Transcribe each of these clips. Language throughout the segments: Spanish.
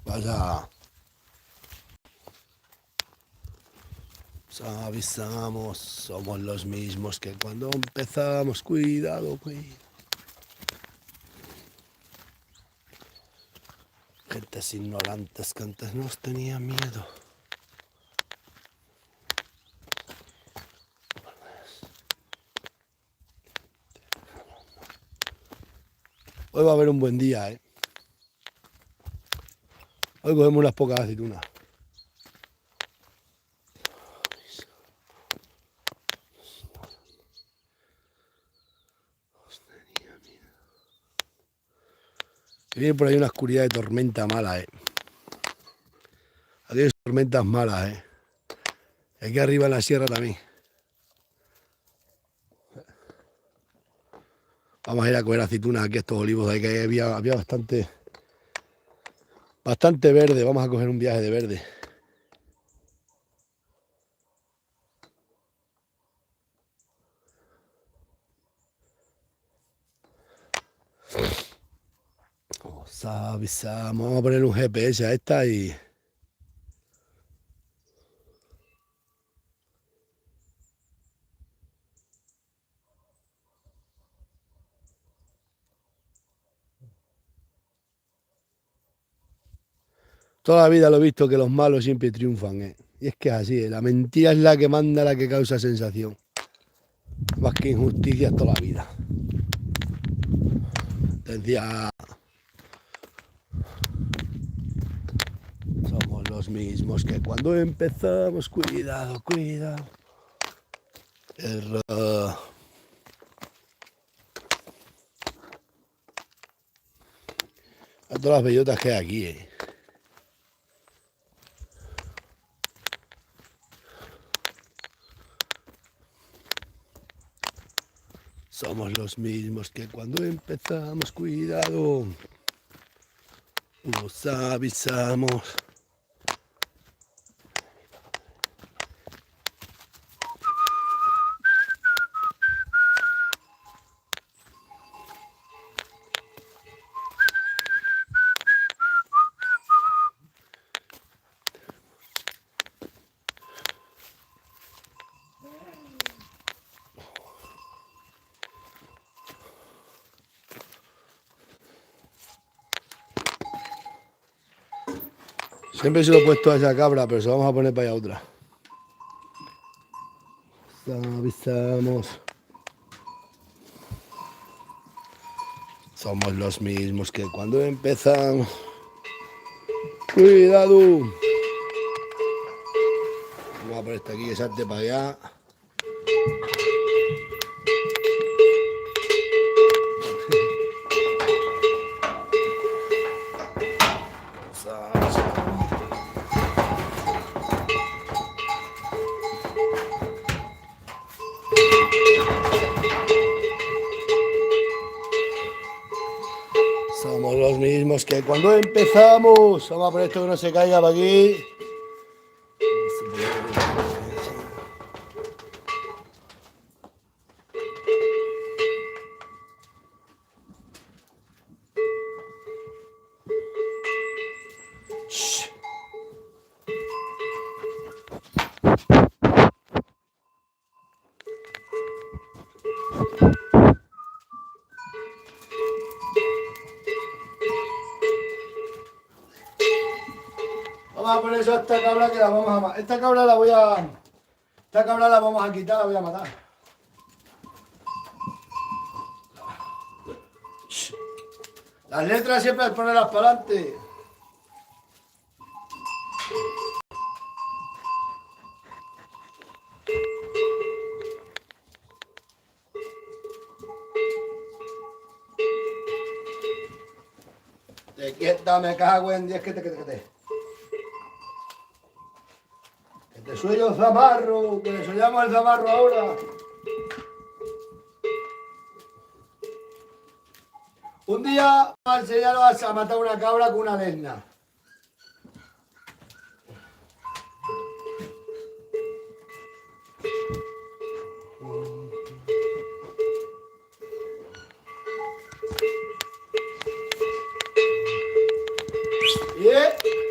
Vaya. Avisamos, somos los mismos que cuando empezamos. Cuidado, cuidado. Gentes ignorantes que antes nos tenían miedo. Hoy va a haber un buen día, ¿eh? Hoy cogemos unas pocas aceitunas. Viene por ahí una oscuridad de tormenta mala, ¿eh? Aquí hay tormentas malas, ¿eh? Aquí arriba en la sierra también. Vamos a ir a coger aceitunas aquí a estos olivos de ahí, que había bastante verde. Vamos a coger un viaje de verde. Os avisamos. Vamos a poner un GPS a esta y... Toda la vida lo he visto que los malos siempre triunfan, ¿eh? Y es que es así, ¿eh? La mentira es la que manda, la que causa sensación. Más que injusticias toda la vida. Decía... Somos los mismos que cuando empezamos. Cuidado, cuidado. A todas las bellotas que hay aquí, ¿eh? Somos los mismos que cuando empezamos. Cuidado. Os avisamos. Siempre se lo he puesto a esa cabra, pero se lo vamos a poner para allá otra. Avisamos. Somos los mismos que cuando empezamos. Cuidado. Vamos a poner esta aquí que salte para allá. Somos los mismos que cuando empezamos. Vamos a poner esto que no se caiga para aquí. Shh. Vamos a poner eso a esta cabra que la vamos a matar. Esta cabra la vamos a quitar, la voy a matar. Shh. Las letras siempre hay que ponerlas para adelante. Te quieta, me cago en 10 que te. Que te sueño el zamarro, que le soñamos el zamarro ahora. Un día va a enseñaros a matar una cabra con una lesna. Yeah.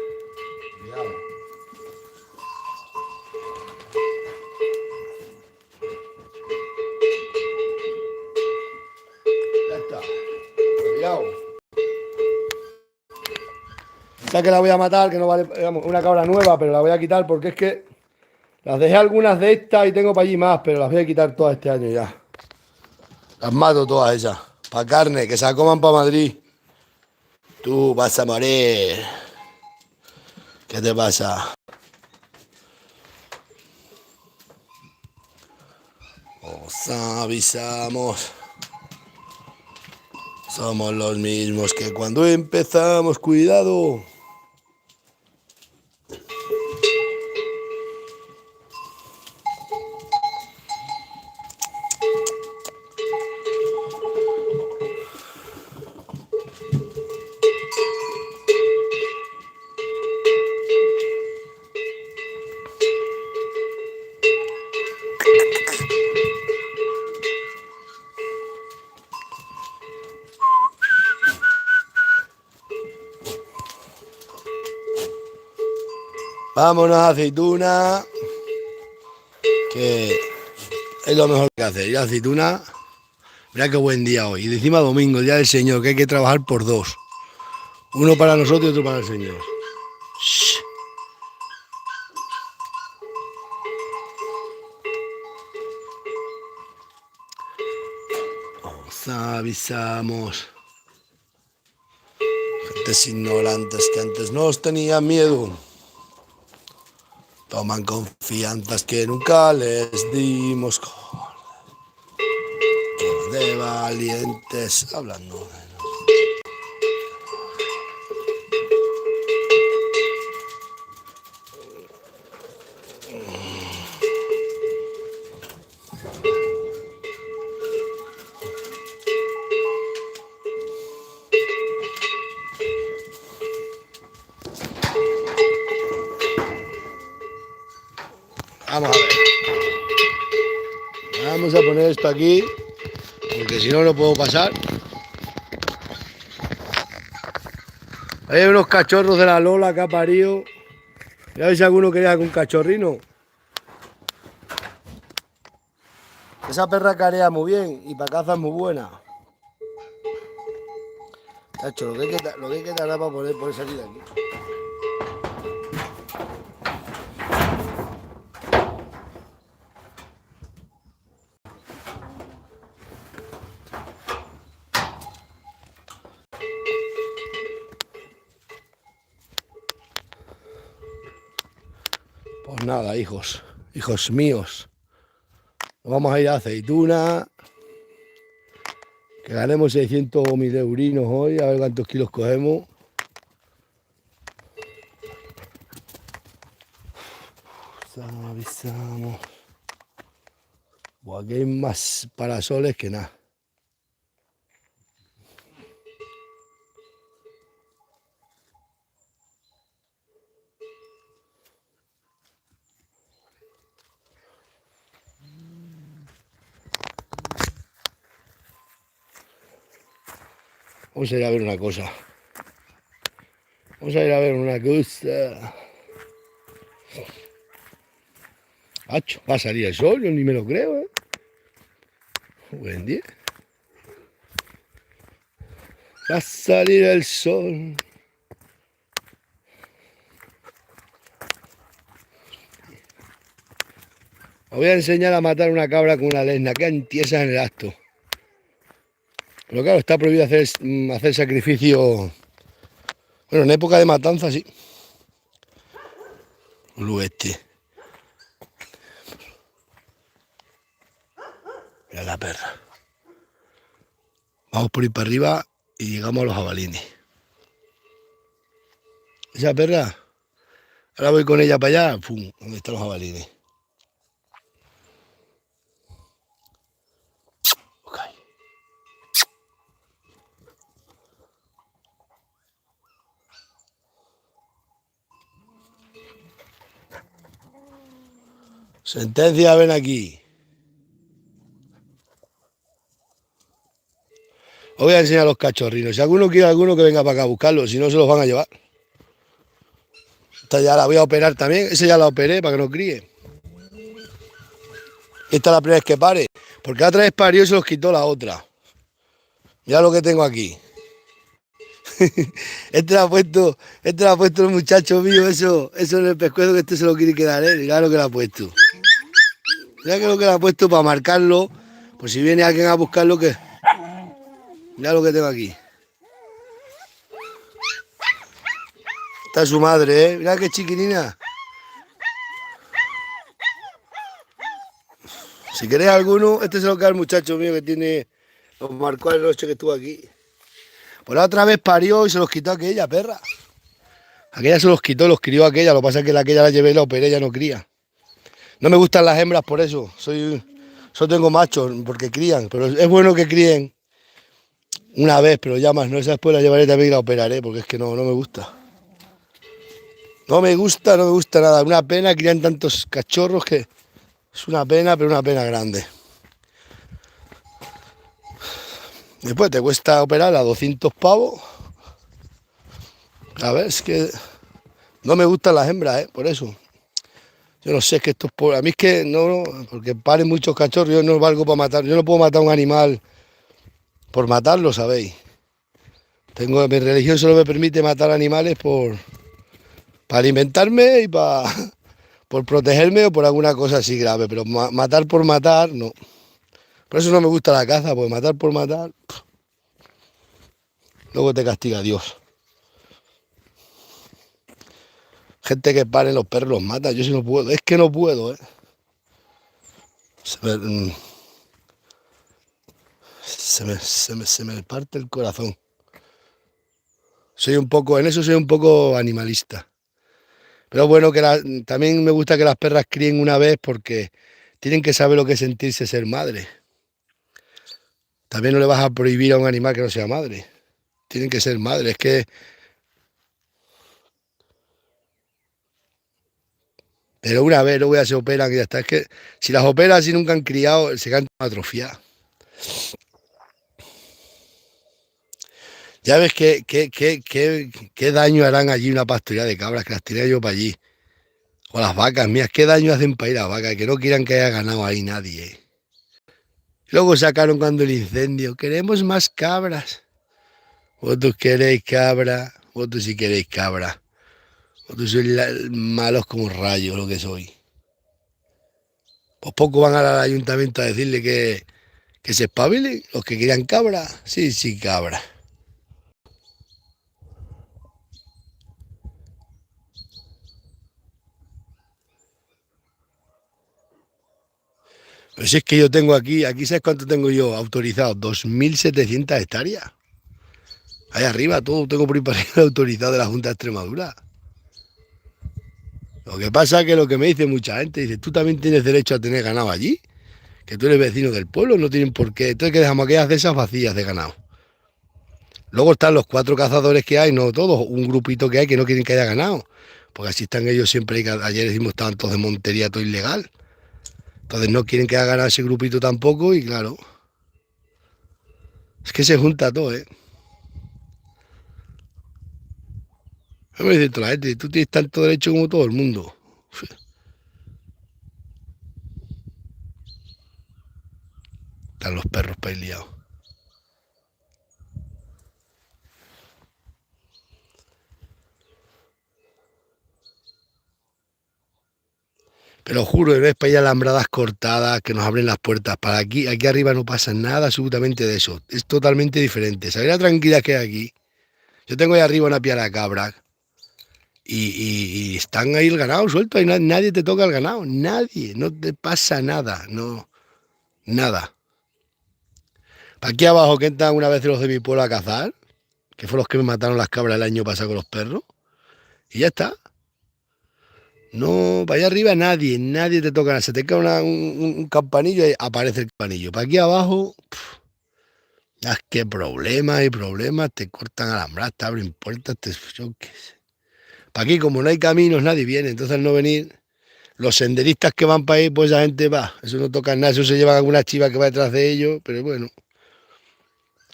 Esta que la voy a matar, que no vale, digamos, una cabra nueva, pero la voy a quitar porque es que las dejé algunas de estas y tengo para allí más, pero las voy a quitar todas este año ya. Las mato todas esas. Para carne, que se la coman para Madrid. Tú vas a morir. ¿Qué te pasa? Os avisamos. Somos los mismos que cuando empezamos. Cuidado. Vámonos a aceituna. Que es lo mejor que hacer. Y aceituna. Mira qué buen día hoy. Y de encima domingo, el día del Señor, que hay que trabajar por dos. Uno para nosotros y otro para el Señor. Shh. Os avisamos. Gentes ignorantes que antes nos tenían miedo. Toman confianzas que nunca les dimos. De valientes hablando. Vamos a ver. Vamos a poner esto aquí, porque si no, no puedo pasar. Hay unos cachorros de la Lola que ha parido. Ya veis si alguno quería algún cachorrino. Esa perra carea muy bien y para caza es muy buena. Tacho, lo que hay que tardar para poder salir de aquí. Pues nada, hijos míos. Nos vamos a ir a aceituna. Que ganemos 600 o 1000 eurinos hoy, a ver cuántos kilos cogemos. Avisamos. Buah, aquí hay más parasoles que nada. Vamos a ir a ver una cosa. Vamos a ir a ver una cosa. Hacho, va a salir el sol, yo ni me lo creo, ¿eh? Buen día. Va a salir el sol. Os voy a enseñar a matar una cabra con una lesna, que antiesa en el acto. Pero claro, está prohibido hacer sacrificio. Bueno, en época de matanza sí. Este. Mira la perra. Vamos por ir para arriba y llegamos a los jabalines. Esa perra, ahora voy con ella para allá, ¡pum! ¿Dónde están los jabalines? Okay. Sentencia, ven aquí. Os voy a enseñar los cachorrinos. Si alguno quiere alguno, que venga para acá a buscarlo. Si no, se los van a llevar. Esta ya la voy a operar también. Esa ya la operé para que no críe. Esta es la primera vez que pare. Porque la otra vez parió y se los quitó la otra. Mira lo que tengo aquí. Este lo ha puesto el muchacho mío, eso en el pescuezo que este se lo quiere quedar él. Mira lo que le ha puesto. Mira que lo que le ha puesto para marcarlo. Pues si viene alguien a buscarlo, que. Mira lo que tengo aquí. Está su madre, ¿eh? Mira qué chiquinina. Si queréis alguno, este se lo queda el muchacho mío que tiene. Los marcó la noche que estuvo aquí. Pues la otra vez parió y se los quitó aquella perra. Aquella se los quitó, los crió aquella. Lo que pasa es que aquella la llevé y la operé, ya no cría. No me gustan las hembras por eso. Solo tengo machos porque crían. Pero es bueno que críen una vez, pero ya más no. Esa después la llevaré también y la operaré porque es que no me gusta. No me gusta nada. Una pena, crían tantos cachorros que es una pena, pero una pena grande. Después te cuesta operar a 200 pavos. A ver, es que no me gustan las hembras, por eso. Yo no sé, es que esto es por. A mí es que no, porque paren muchos cachorros, yo no valgo para matar. Yo no puedo matar a un animal por matarlo, ¿sabéis? Mi religión solo me permite matar animales para alimentarme y por protegerme o por alguna cosa así grave, pero matar por matar, no. Por eso no me gusta la caza, porque matar por matar, luego te castiga Dios. Gente que pare los perros los mata, yo sí no puedo, es que no puedo, Se me, se me parte el corazón. En eso soy un poco animalista. Pero bueno, también me gusta que las perras críen una vez porque tienen que saber lo que es sentirse ser madre. También no le vas a prohibir a un animal que no sea madre. Tienen que ser madres. Es que, pero una vez luego ya se operan y ya está. Es que si las operas y nunca han criado, se quedan atrofiadas. Ya ves qué daño harán allí una pastoría de cabras que las tiré yo para allí. O las vacas mías, qué daño hacen para ir a las vacas, que no quieran que haya ganado ahí nadie. Luego sacaron cuando el incendio, queremos más cabras. Vosotros queréis cabra, vosotros sí queréis cabra. Vosotros sois malos como rayos lo que soy. Pues poco van al ayuntamiento a decirle que se espabilen, los que querían cabra. Sí, sí, cabra. Pero si es que yo tengo aquí ¿sabes cuánto tengo yo autorizado? 2.700 hectáreas. Ahí arriba todo tengo por ahí para arriba autorizado de la Junta de Extremadura. Lo que pasa es que lo que me dice mucha gente, dice, tú también tienes derecho a tener ganado allí, que tú eres vecino del pueblo, no tienen por qué. Entonces que dejamos aquellas de esas vacías de ganado. Luego están los 4 cazadores que hay, no todos, un grupito que hay que no quieren que haya ganado. Porque así están ellos siempre, ayer decimos estaban todos de montería, todo ilegal. Entonces no quieren que haya ganado ese grupito tampoco y claro, es que se junta todo, ¿eh? Me dice toda la gente, tú tienes tanto derecho como todo el mundo. Están los perros peleados. Pero juro, ves para allá alambradas cortadas que nos abren las puertas. Para aquí arriba no pasa nada absolutamente de eso. Es totalmente diferente. ¿Sabes la tranquilidad que hay aquí? Yo tengo ahí arriba una piara cabra y están ahí el ganado suelto. Y nadie te toca el ganado. Nadie. No te pasa nada. No, nada. Aquí abajo que entran una vez los de mi pueblo a cazar, que fueron los que me mataron las cabras el año pasado con los perros. Y ya está. No, para allá arriba nadie te toca nada. Se te cae un campanillo y aparece el campanillo. Para aquí abajo, qué problemas y problemas. Te cortan alambradas, te abren puertas, yo qué sé. Para aquí, como no hay caminos, nadie viene. Entonces, al no venir, los senderistas que van para ahí, pues esa gente va. Eso no toca nada. Eso se llevan alguna chiva que va detrás de ellos. Pero bueno,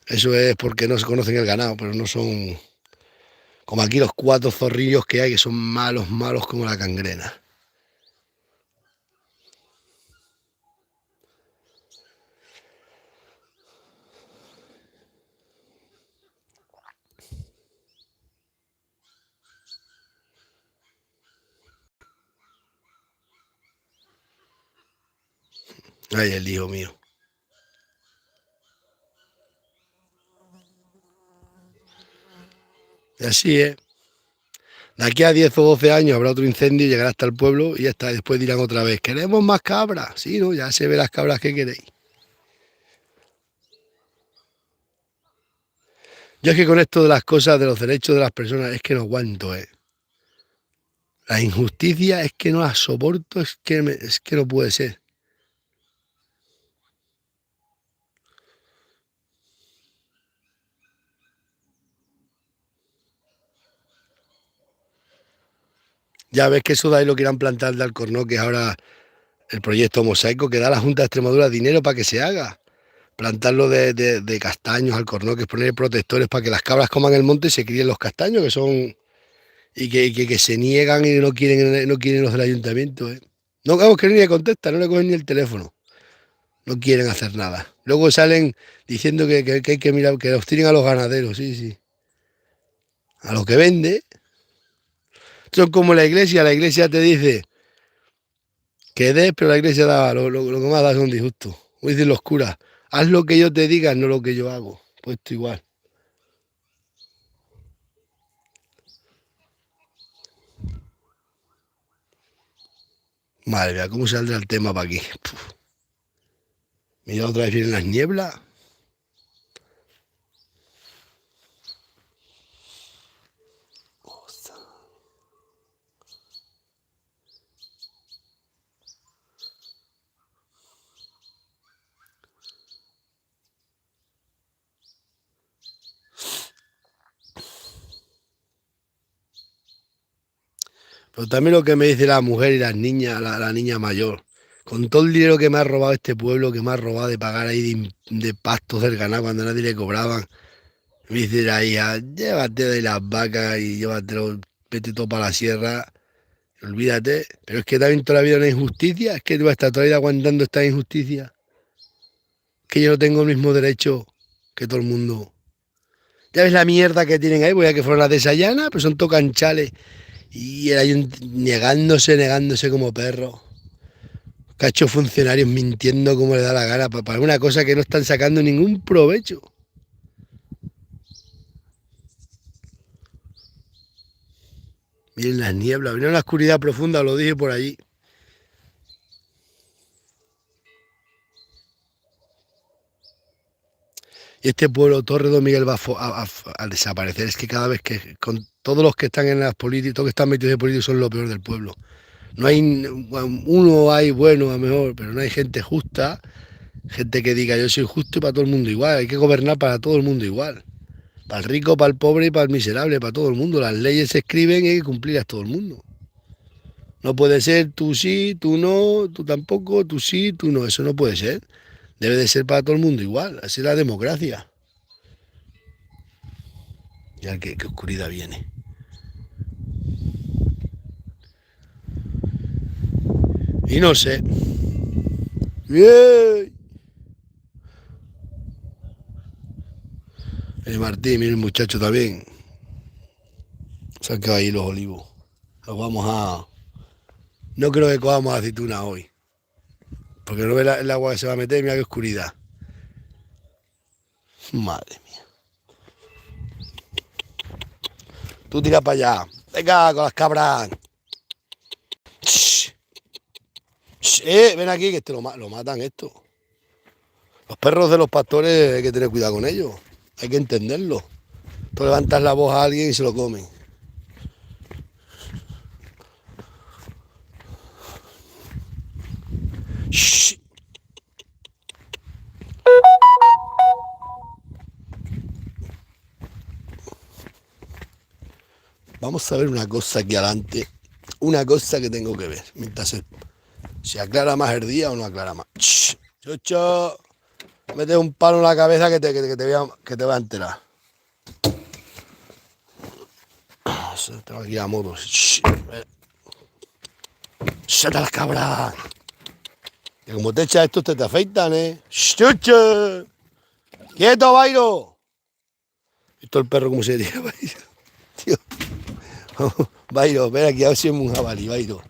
eso es porque no se conocen el ganado, pero no son como aquí los 4 zorrillos que hay, que son malos, malos como la cangrena. Ay, el hijo mío. Y así es. De aquí a 10 o 12 años habrá otro incendio, llegará hasta el pueblo y ya está. Después dirán otra vez, ¿queremos más cabras? Sí, ¿no? Ya se ve las cabras que queréis. Yo es que con esto de las cosas, de los derechos de las personas, es que no aguanto, ¿eh? La injusticia es que no la soporto, es que no puede ser. Ya ves que eso de ahí lo quieran plantar de Alcornó, que es ahora el proyecto Mosaico, que da la Junta de Extremadura dinero para que se haga. Plantarlo de castaños, Alcornó, que es poner protectores para que las cabras coman el monte y se críen los castaños, que son... Y que se niegan y no quieren los del ayuntamiento, ¿eh? No, vamos, que ni le contestan, no le cogen ni el teléfono. No quieren hacer nada. Luego salen diciendo que hay que mirar, que los tiren a los ganaderos, sí, sí. A los que vende. Son como la iglesia te dice que des, pero la iglesia da, lo que más da son disgustos. Como dicen los curas, haz lo que yo te diga, no lo que yo hago. Pues esto igual. Madre mía, ¿cómo saldrá el tema para aquí? Puf. Mira, otra vez vienen las nieblas. Pero también lo que me dice la mujer y las niñas, la niña mayor. Con todo el dinero que me ha robado este pueblo, que me ha robado de pagar ahí de pastos del ganado cuando nadie le cobraban. Me dice la hija, llévate de las vacas y llévatelo, vete todo para la sierra, olvídate. Pero es que también toda la vida una injusticia, es que tú vas a estar toda la vida aguantando esta injusticia. Que yo no tengo el mismo derecho que todo el mundo. Ya ves la mierda que tienen ahí, voy a que fueron las de Sayana, pues son tocanchales. Y el negándose como perros. Cachos funcionarios mintiendo como le da la gana para una cosa que no están sacando ningún provecho. Miren las nieblas, viene una oscuridad profunda, lo dije por allí. Y este pueblo, Torre Don Miguel, va a desaparecer. Es que cada vez que, con todos los que están en las políticas, todos los que están metidos en políticos son lo peor del pueblo. No hay, uno hay bueno a lo mejor, pero no hay gente justa, gente que diga yo soy justo y para todo el mundo igual. Hay que gobernar para todo el mundo igual. Para el rico, para el pobre y para el miserable, para todo el mundo. Las leyes se escriben y hay que cumplirlas todo el mundo. No puede ser tú sí, tú no, tú tampoco, tú sí, tú no. Eso no puede ser. Debe de ser para todo el mundo igual. Así es la democracia. Ya qué oscuridad viene. Y no sé. ¡Bien! El Martín, mira el muchacho también. Se han quedado ahí los olivos. Los vamos a... No creo que cojamos aceitunas hoy. Porque no ve el agua que se va a meter, mira qué oscuridad. Madre mía. Tú tira para allá. Venga, con las cabras. Shh, shh, ven aquí que te lo matan esto. Los perros de los pastores hay que tener cuidado con ellos. Hay que entenderlo. Tú levantas la voz a alguien y se lo comen. Shh. Vamos a ver una cosa aquí adelante. Una cosa que tengo que ver. Mientras se aclara más el día o no aclara más. Shh. Chocho. Mete un palo en la cabeza que te va a enterar. Tengo aquí a moto. Shh. ¡Shata las cabras! Que como te echas esto, te afeitan, ¿eh? ¡Chucho! ¡Quieto, Bairo! ¿Visto el perro cómo se tira, Bairo? Tío. Bairo, ven aquí, a ver si es un jabalí, Bairo.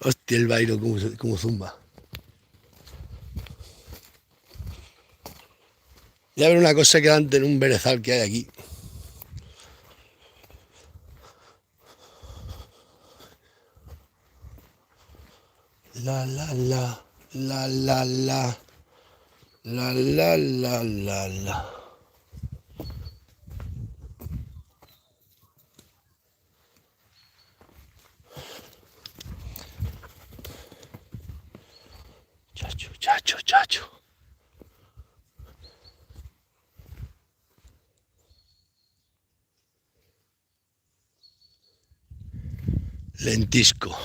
Hostia, el Byron como zumba. Ya ver una cosa que antes en un berezal que hay aquí. La la la, la la la, la la la la la. Chacho, chacho, chacho. Lentisco.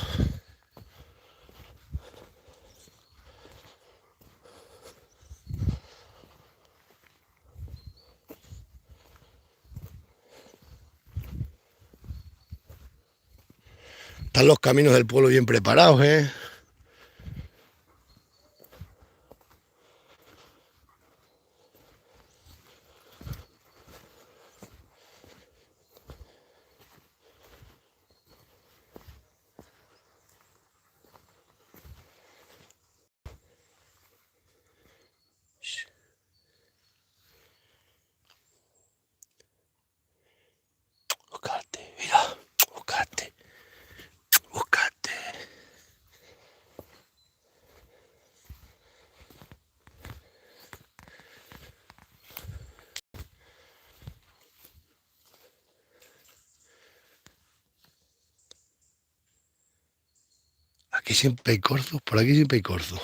Están los caminos del pueblo bien preparados, ¿eh? Buscarte, mira, buscarte, buscarte. Aquí siempre hay corzos, por aquí siempre hay corzos.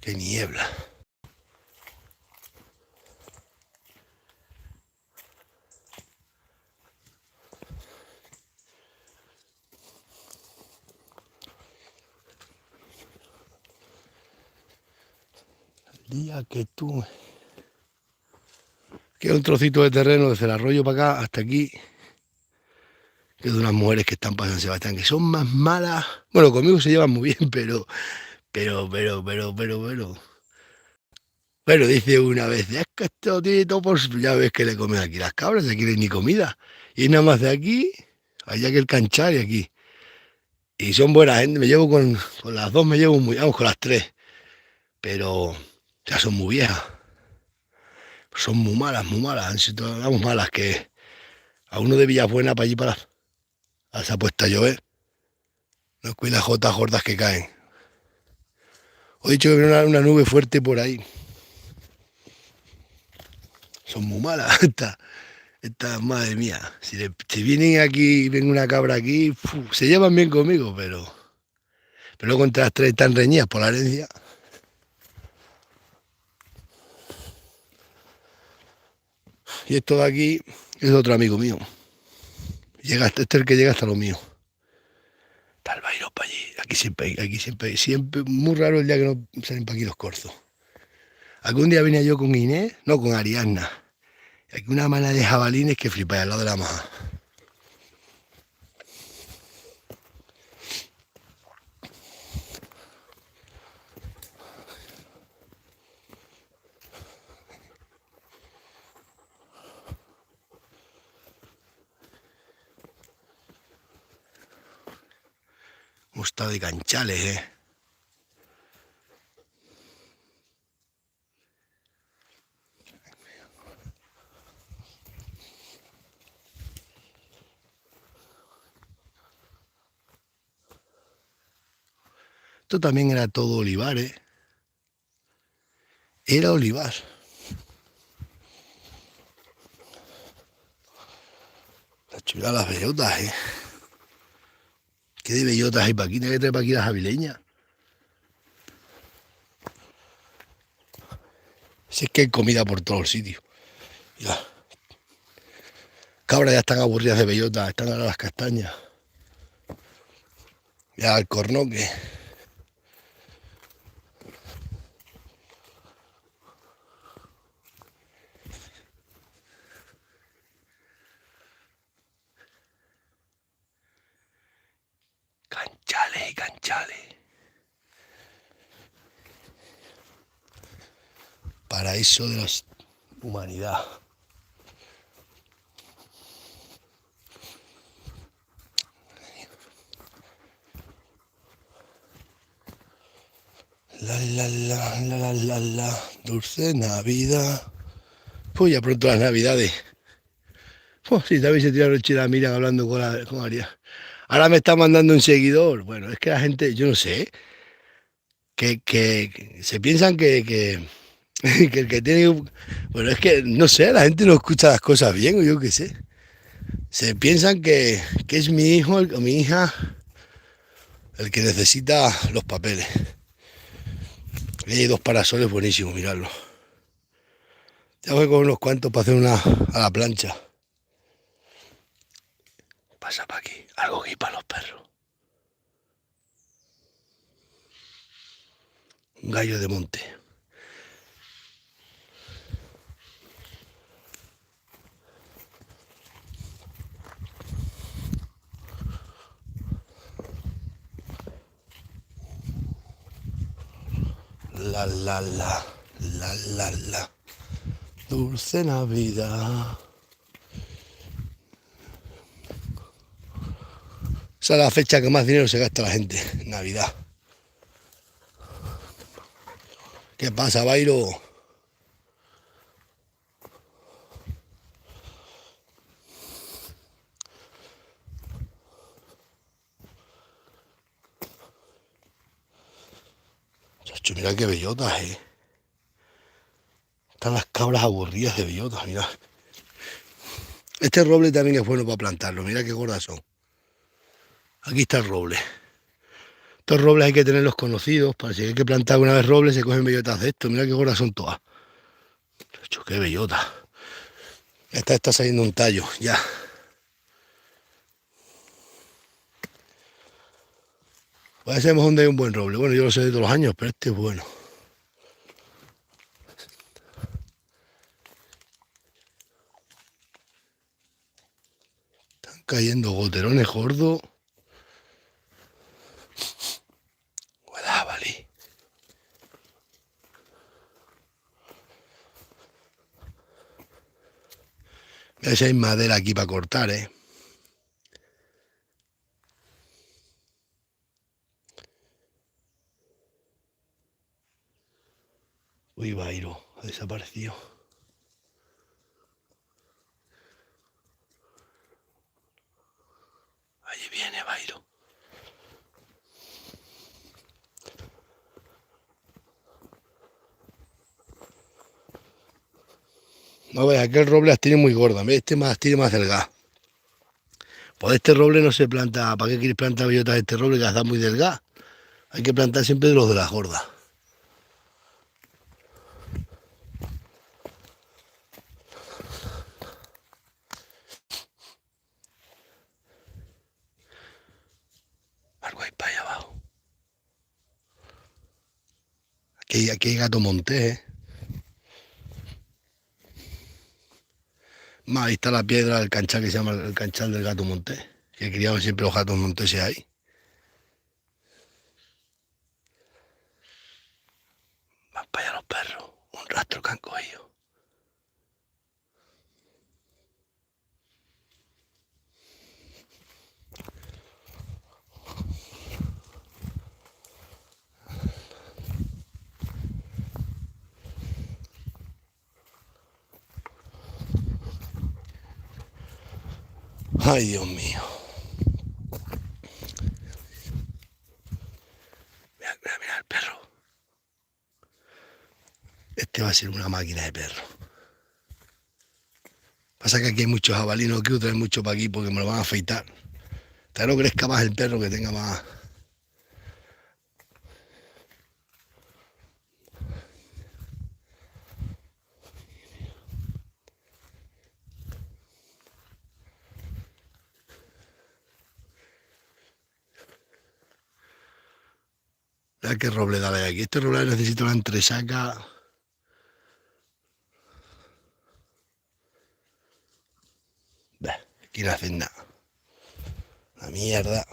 Qué niebla. El día que tú... Queda un trocito de terreno desde el arroyo para acá hasta aquí, que es de unas mujeres que están para San Sebastián, que son más malas. Bueno, conmigo se llevan muy bien, pero. Pero dice una vez, es que esto tiene todo por... Ya ves que le comen aquí las cabras, aquí no hay ni comida. Y es nada más de aquí, allá que el canchar y aquí. Y son buenas gente, me llevo con las dos, me llevo muy, vamos, con las tres. Pero ya son muy viejas. Son muy malas, han sido, vamos, malas, que a uno de Villabuena para allí para... Se ha puesto a llover. No cuida jotas gordas que caen. Os he dicho que viene una nube fuerte por ahí. Son muy malas. Madre mía. Si vienen aquí, ven una cabra aquí, se llevan bien conmigo, pero luego entre las tres están reñidas por la herencia. Y esto de aquí es otro amigo mío. Este es el que llega hasta lo mío. Está el bailo para allí. Siempre, muy raro el día que no salen para aquí los corzos. Algún día venía yo con Inés, no, con Ariadna. Y aquí una manada de jabalines que flipa al lado de la maja. Un estado de canchales, Esto también era todo olivar, Era olivar. La chula las bellotas, ¿Qué de bellotas hay para aquí? ¿Tiene que traer para aquí las avileñas? Si es que hay comida por todos los sitios. Ya. Cabras ya están aburridas de bellotas, están ahora las castañas. Ya el cornoque. Canchales y canchales. Paraíso de los... Humanidad. La, dulce Navidad. Pues ya pronto las Navidades. Pues si también se tiraron chila, miran hablando con Arias. Ahora me está mandando un seguidor. Bueno, es que la gente, yo no sé, que se piensan que el que tiene... Bueno, es que no sé, la gente no escucha las cosas bien, o yo qué sé. Se piensan que es mi hijo o mi hija el que necesita los papeles. Y hay dos parasoles buenísimos, miradlo. Ya voy con unos cuantos para hacer una a la plancha. Pasa para aquí, algo aquí para los perros. Un gallo de monte. La. Dulce Navidad. Esa es la fecha que más dinero se gasta la gente, Navidad. ¿Qué pasa, Bairo? Chacho, mira qué bellotas, Están las cabras aburridas de bellotas, mira. Este roble también es bueno para plantarlo, mira qué gordas son. Aquí está el roble. Estos robles hay que tenerlos conocidos, para si hay que plantar una vez roble se cogen bellotas de esto, mira qué gordas son todas. Chacho, qué bellota. Esta está saliendo un tallo, ya. Pues ese donde hay un buen roble. Bueno, yo lo sé de todos los años, pero este es bueno. Están cayendo goterones gordos. Jabalí. Mira si hay madera aquí para cortar, Uy, Bairo, ha desaparecido. Allí viene Bairo. No veas, aquel roble las tiene muy gorda, este más tiene más delgada. Pues este roble no se planta, ¿para qué quieres plantar bellotas de este roble que las da muy delgada? Hay que plantar siempre de los de las gordas. Algo hay para allá abajo. Aquí hay gato montés, Más, ahí está la piedra del canchal que se llama el canchal del gato montés. Que criaban siempre los gatos monteses ahí. Van para allá los perros. Un rastro que han cogido. Ay, Dios mío. Mira el perro. Este va a ser una máquina de perro. Pasa que aquí hay muchos jabalíes, no quiero traer mucho para aquí porque me lo van a afeitar. Tal vez no crezca más el perro, que tenga más... Mira qué robledal hay aquí. Este roble necesita una entresaca. Bah, aquí no hacen nada. La mierda.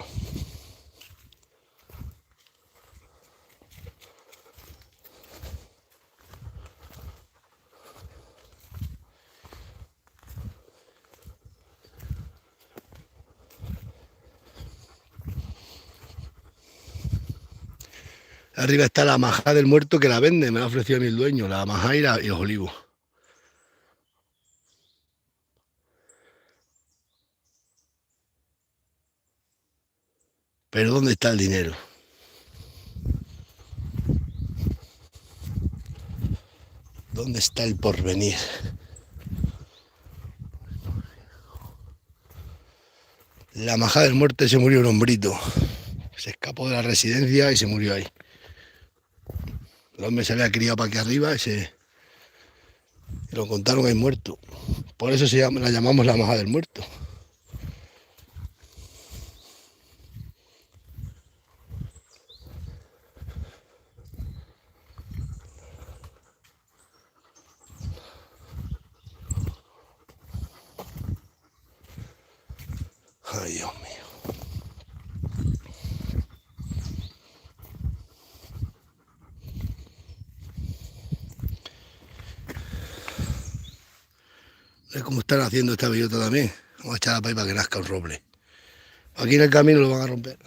Arriba está la majá del muerto que la vende, me la ha ofrecido a mi dueño, la majá y los olivos. Pero ¿dónde está el dinero? ¿Dónde está el porvenir? La majá del muerto se murió un hombrito. Se escapó de la residencia y se murió ahí. El hombre se había criado para aquí arriba y lo contaron ahí muerto. Por eso la llamamos la majá del muerto. Ay, Dios mío. Es como están haciendo esta bellota también. Vamos a echar la pipa para que nazca un roble. Aquí en el camino lo van a romper.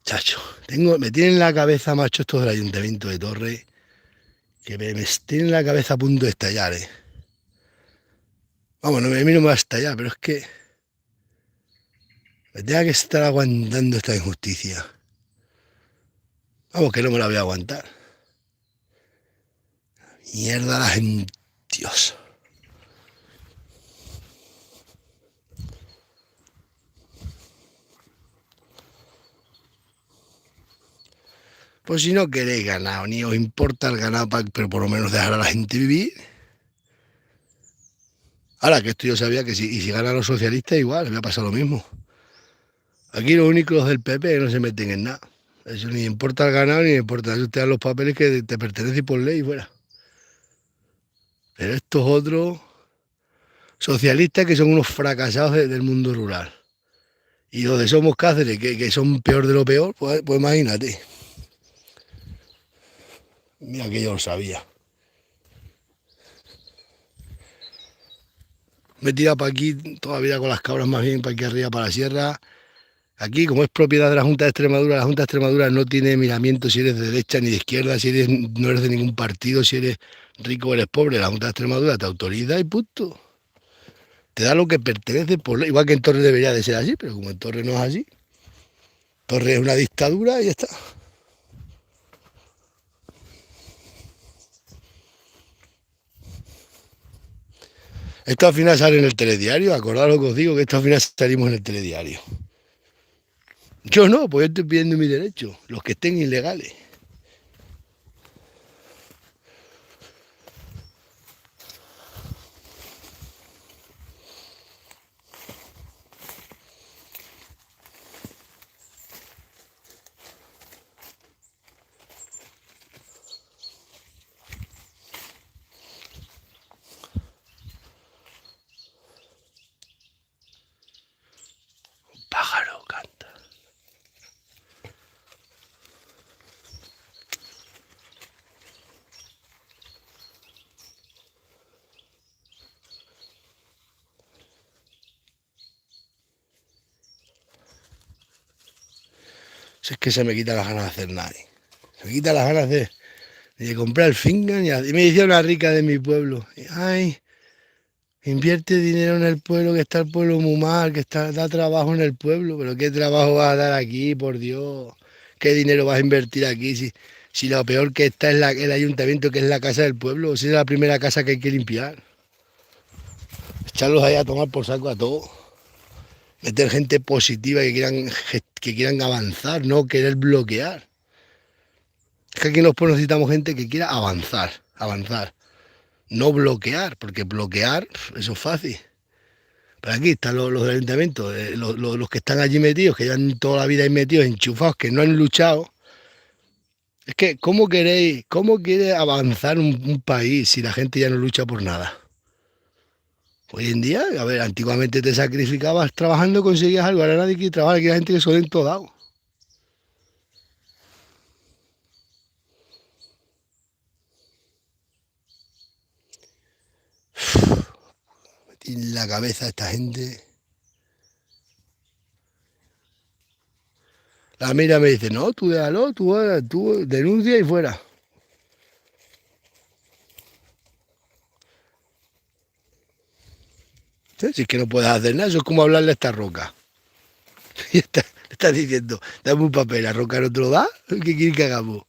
Chacho, me tienen la cabeza, macho, estos del Ayuntamiento de Torre, que me tienen la cabeza a punto de estallar, eh. Vamos, no, a mí no me va a estallar, pero es que me tenga que estar aguantando esta injusticia. Vamos, que no me la voy a aguantar. Mierda la gente, Dios. Pues si no queréis ganado, ni os importa el ganado, pero por lo menos dejar a la gente vivir. Ahora que esto yo sabía que si ganan los socialistas igual, me va a pasar lo mismo. Aquí los únicos del PP no se meten en nada. Eso ni importa el ganado ni importa. Eso te dan los papeles que te pertenecen por ley y fuera. Pero estos otros socialistas que son unos fracasados del mundo rural. Y los de Somos Cáceres, que son peor de lo peor, pues imagínate. Mira que yo lo sabía. Me he tirado para aquí toda la vida con las cabras más bien, para aquí arriba, para la sierra. Aquí, como es propiedad de la Junta de Extremadura no tiene miramiento si eres de derecha ni de izquierda, no eres de ningún partido, si eres rico o eres pobre. La Junta de Extremadura te autoriza y punto. Te da lo que pertenece por ley. Igual que en Torre debería de ser así, pero como en Torre no es así. Torre es una dictadura y ya está. Esto al final sale en el telediario. Acordaros lo que os digo, que esto al final salimos en el telediario. Yo no, pues yo estoy pidiendo mi derecho. Los que estén ilegales. Un pájaro canta. Si es que se me quita las ganas de hacer nada. Se me quita las ganas de comprar el fingan y me decía una rica de mi pueblo. Ay, invierte dinero en el pueblo, que está el pueblo muy mal, da trabajo en el pueblo. Pero ¿qué trabajo vas a dar aquí, por Dios? ¿Qué dinero vas a invertir aquí? Si lo peor que está es el ayuntamiento, que es la casa del pueblo, si es la primera casa que hay que limpiar. Echarlos ahí a tomar por saco a todos. Meter gente positiva que quieran avanzar, no querer bloquear. Es que aquí en los pueblos necesitamos gente que quiera avanzar. No bloquear, porque bloquear, eso es fácil. Pero aquí están los del ayuntamiento, los que están allí metidos, que llevan toda la vida ahí metidos, enchufados, que no han luchado. Es que, cómo quiere avanzar un país si la gente ya no lucha por nada? Hoy en día, a ver, antiguamente te sacrificabas trabajando, conseguías algo, ahora nadie quiere trabajar, aquí hay gente que se en todo dado. en la cabeza esta gente. La mira me dice, no, tú déjalo, tú denuncia y fuera. ¿Sí? Si es que no puedes hacer nada, eso es como hablarle a esta roca. Y está diciendo, dame un papel, la roca no te lo da, ¿qué quieres que hagamos?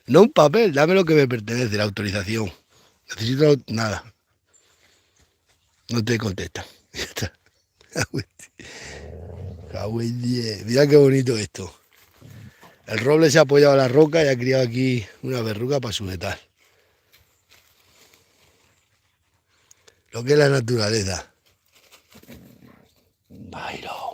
No un papel, dame lo que me pertenece, la autorización. Necesito nada. No te contesta. Ya está. Cago en 10. Mira qué bonito esto. El roble se ha apoyado a la roca y ha criado aquí una verruga para sujetar. Lo que es la naturaleza. Bailo.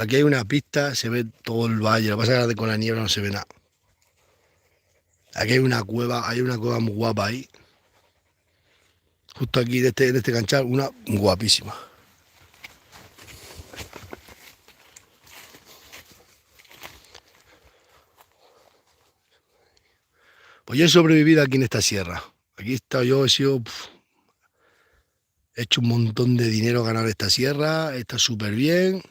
Aquí hay una pista, se ve todo el valle. Lo que pasa es que con la niebla no se ve nada. Aquí hay una cueva muy guapa ahí. Justo aquí en este canchal, una guapísima. Pues yo he sobrevivido aquí en esta sierra. Aquí he estado yo, he hecho un montón de dinero ganar esta sierra, está súper bien.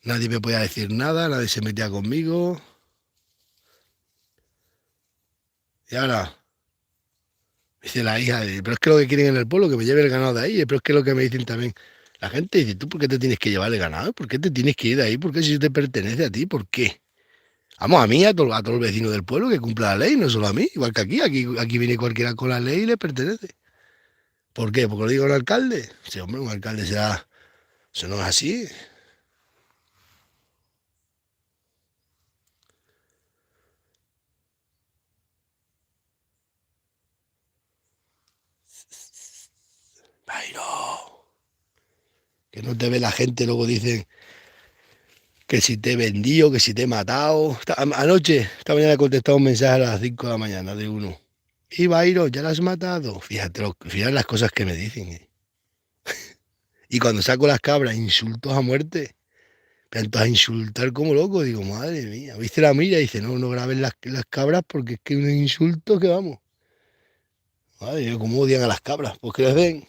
Nadie me podía decir nada, nadie se metía conmigo. Y ahora, dice la hija, pero es que lo que quieren en el pueblo, que me lleve el ganado de ahí, pero es que lo que me dicen también. La gente dice, ¿tú por qué te tienes que llevar el ganado? ¿Por qué te tienes que ir de ahí? ¿Por qué si te pertenece a ti? ¿Por qué? Vamos, a mí, a todos los vecinos del pueblo que cumpla la ley, no solo a mí, igual que aquí viene cualquiera con la ley y le pertenece. ¿Por qué? ¿Porque lo digo al alcalde? Sí, hombre, un alcalde será, eso no es así. Pero que no te ve la gente, luego dicen que si te he vendido, que si te he matado. Anoche, esta mañana he contestado un mensaje a las 5 de la mañana de uno. Y Bairo, ya la has matado. Fíjate las cosas que me dicen. Y cuando saco las cabras, insultos a muerte. Pero entonces a insultar como loco, digo, madre mía. ¿Viste la milla? Y dice, no, no grabes las cabras porque es que un insulto que vamos. Madre mía, cómo odian a las cabras. Pues que les den.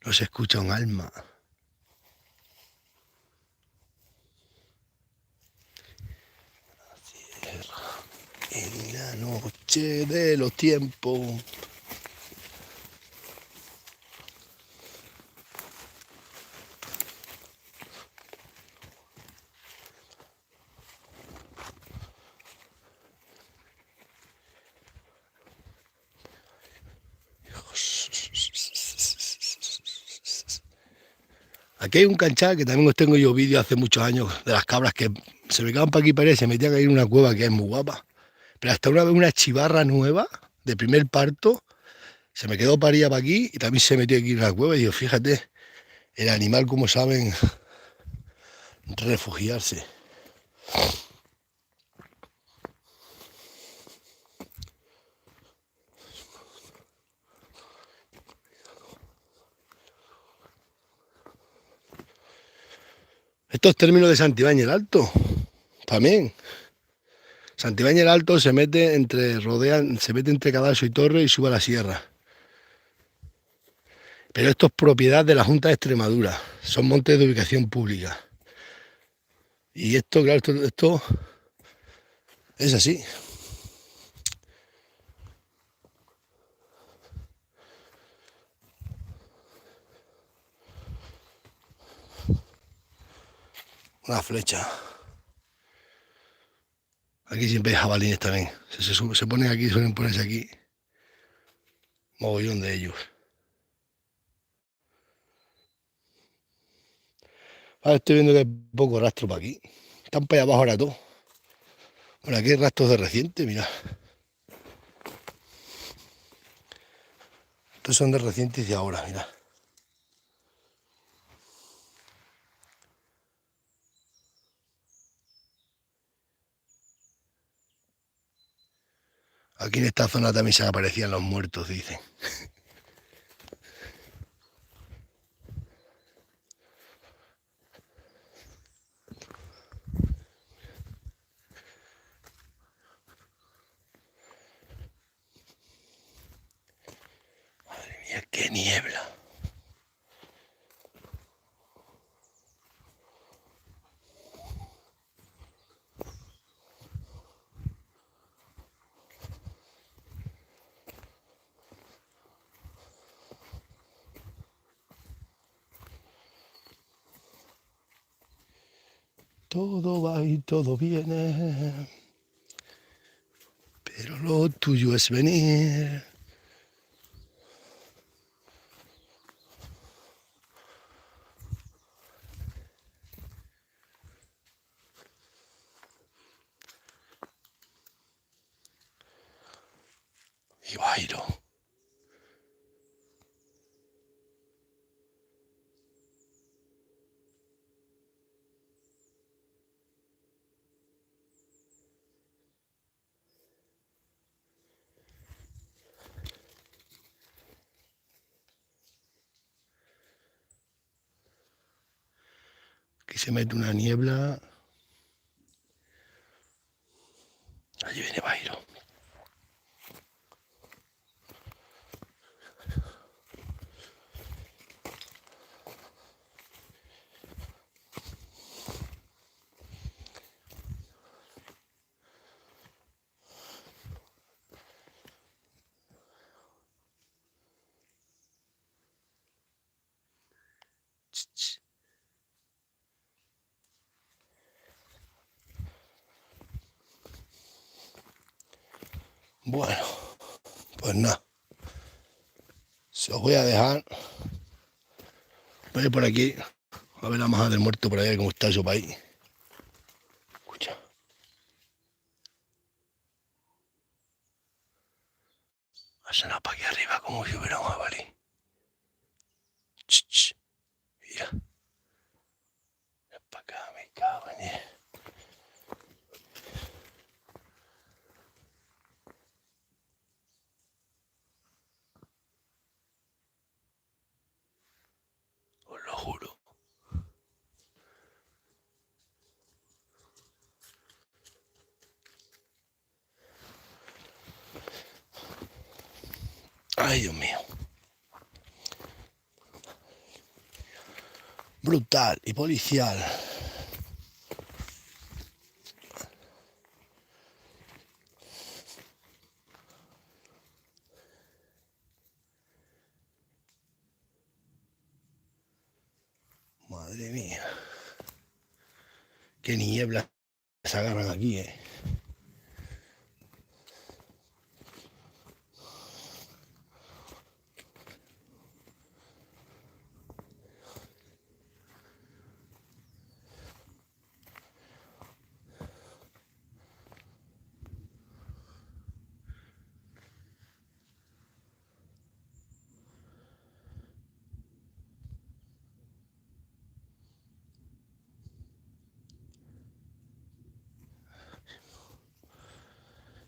No se escucha un alma. En la noche de los tiempos. Aquí hay un canchal que también os tengo yo vídeo hace muchos años de las cabras que se me quedaban para aquí para allá y se metían ahí en una cueva que es muy guapa. Pero hasta una vez una chivarra nueva de primer parto se me quedó parida para aquí y también se metió aquí en una cueva y digo, fíjate, el animal como saben refugiarse. Estos términos de Santibáñez el Alto, también. Santibáñez el Alto se mete se mete entre Cadalso y Torre y sube a la sierra. Pero esto es propiedad de la Junta de Extremadura, son montes de ubicación pública. Y esto, claro, esto es así. Una flecha. Aquí siempre hay jabalines también. Se ponen aquí, suelen ponerse aquí. Mogollón de ellos. Ahora estoy viendo que hay poco rastro para aquí. Están para allá abajo ahora todo. Bueno, aquí hay rastros de reciente, mira. Estos son de reciente y de ahora, mira. Aquí en esta zona también se aparecían los muertos, dicen. Madre mía, qué niebla. Todo va y todo viene, pero lo tuyo es venir. Y Bairo. Aquí se mete una niebla. Allí viene Bairo. Bueno, pues nada. Se os voy a dejar. Voy a ir por aquí. A ver la maja del muerto por ahí, cómo está eso para ahí. Escucha. Ha sonado para aquí arriba como si hubiera un jabalí. Mira. Ven para acá, me cago en él. Os lo juro. Ay, Dios mío. Brutal y policial. Madre mía. Qué niebla se agarran aquí, eh.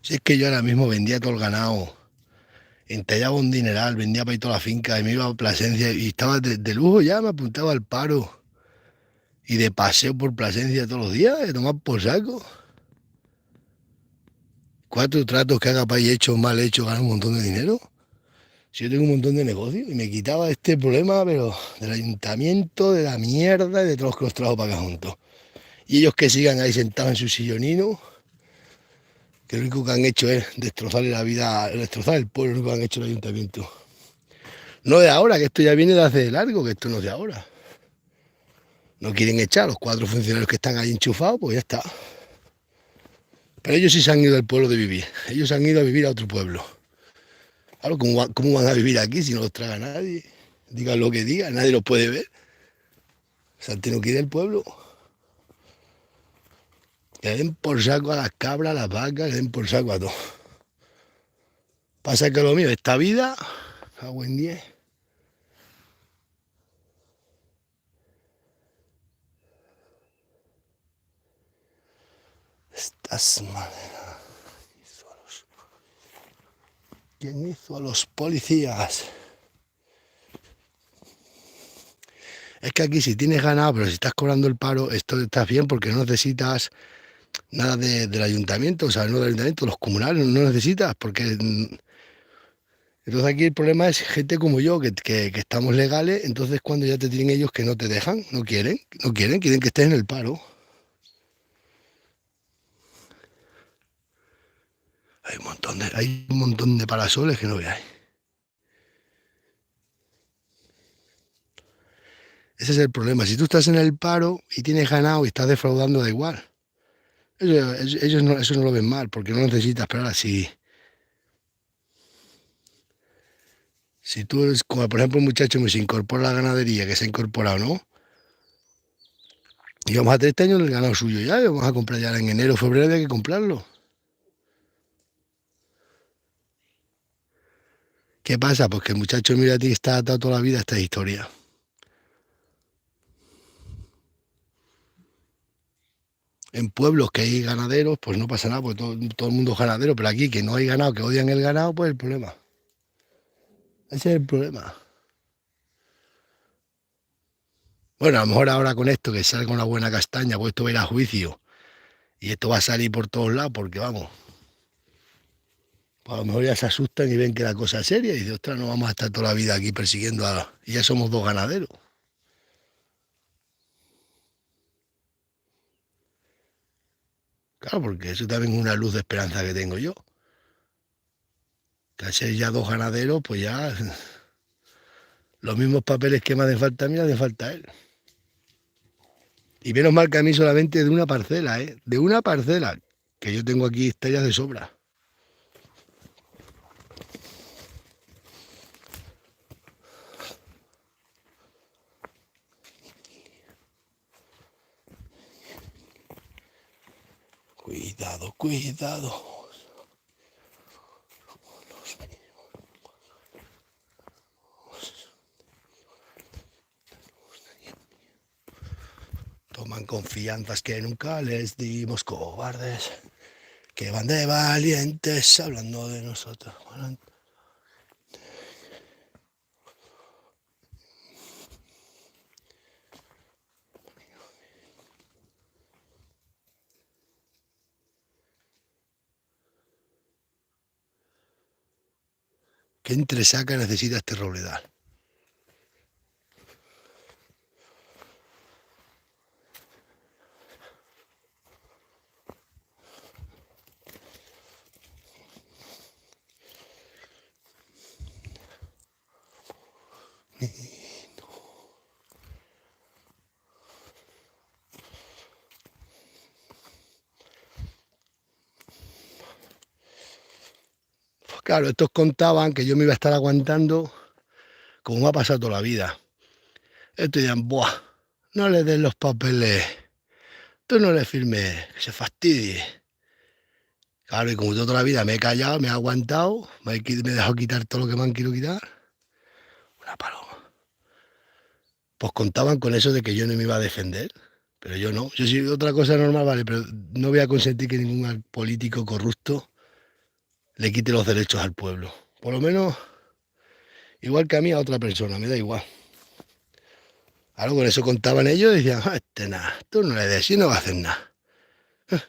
Si es que yo ahora mismo vendía todo el ganado, entallaba un dineral, vendía para ir toda la finca y me iba a Plasencia y estaba de lujo ya, me apuntaba al paro y de paseo por Plasencia todos los días, de tomar por saco. 4 tratos que haga país hecho, mal hecho, gano un montón de dinero. Si yo tengo un montón de negocios y me quitaba este problema, pero del ayuntamiento, de la mierda y de todos los que los trajo para acá juntos. Y ellos que sigan ahí sentados en su sillonino, que lo único que han hecho es destrozarle la vida, destrozar el pueblo, lo único que han hecho el ayuntamiento. No de ahora, que esto ya viene de hace largo, que esto no es de ahora. No quieren echar a los 4 funcionarios que están ahí enchufados, pues ya está. Pero ellos sí se han ido del pueblo de vivir. Ellos se han ido a vivir a otro pueblo. Claro, ¿cómo van a vivir aquí si no los traga nadie? Digan lo que digan, nadie los puede ver. Se han tenido que ir del pueblo. Que den por saco a las cabras, a las vacas, que den por saco a todo. Pasa que lo mío, esta vida, cago en 10. Estas maneras. ¿Quién hizo a los policías? Es que aquí si tienes ganado, pero si estás cobrando el paro, esto estás bien porque no necesitas nada del ayuntamiento, o sea, no del ayuntamiento, los comunales, no necesitas, porque entonces aquí el problema es gente como yo, que estamos legales, entonces cuando ya te tienen ellos que no te dejan, quieren que estés en el paro. Hay un montón de parasoles que no veáis. Ese es el problema. Si tú estás en el paro y tienes ganado y estás defraudando, da igual. Ellos no, eso no lo ven mal, porque no necesitas, pero ahora si tú eres, como por ejemplo un muchacho que se incorpora a la ganadería, que se ha incorporado, ¿no? Y vamos a 30 años el ganado suyo ya, y vamos a comprar ya en enero, febrero, había que comprarlo. ¿Qué pasa? Pues que el muchacho mira a ti está atado toda la vida a esta historia. En pueblos que hay ganaderos, pues no pasa nada, pues todo el mundo es ganadero, pero aquí que no hay ganado, que odian el ganado, pues el problema. Ese es el problema. Bueno, a lo mejor ahora con esto, que salga una buena castaña, pues esto va a ir a juicio. Y esto va a salir por todos lados, porque vamos, pues a lo mejor ya se asustan y ven que la cosa es seria y dicen, ostras, no vamos a estar toda la vida aquí persiguiendo a... Y ya somos dos ganaderos. Claro, porque eso también es una luz de esperanza que tengo yo. Que al ser ya dos ganaderos, pues ya los mismos papeles que me hacen falta a mí, le hacen falta a él. Y menos mal que a mí solamente de una parcela, ¿eh? De una parcela, que yo tengo aquí hectáreas de sobra. Cuidado, cuidado. Toman confianzas que nunca les dimos, cobardes, que van de valientes hablando de nosotros. ¿Qué entresaca necesita este robledal? Pues claro, estos contaban que yo me iba a estar aguantando como me ha pasado toda la vida. Estos dirán, buah, no le den los papeles, tú no le firmes, que se fastidie. Claro, y como yo toda la vida me he callado, me he aguantado, me he dejado quitar todo lo que me han querido quitar, una paloma. Pues contaban con eso de que yo no me iba a defender, pero yo no. Yo sí, otra cosa normal, vale, pero no voy a consentir que ningún político corrupto le quite los derechos al pueblo. Por lo menos, igual que a mí, a otra persona, me da igual. Ahora con eso contaban ellos y decían, este nada, tú no le des y no va a hacer nada.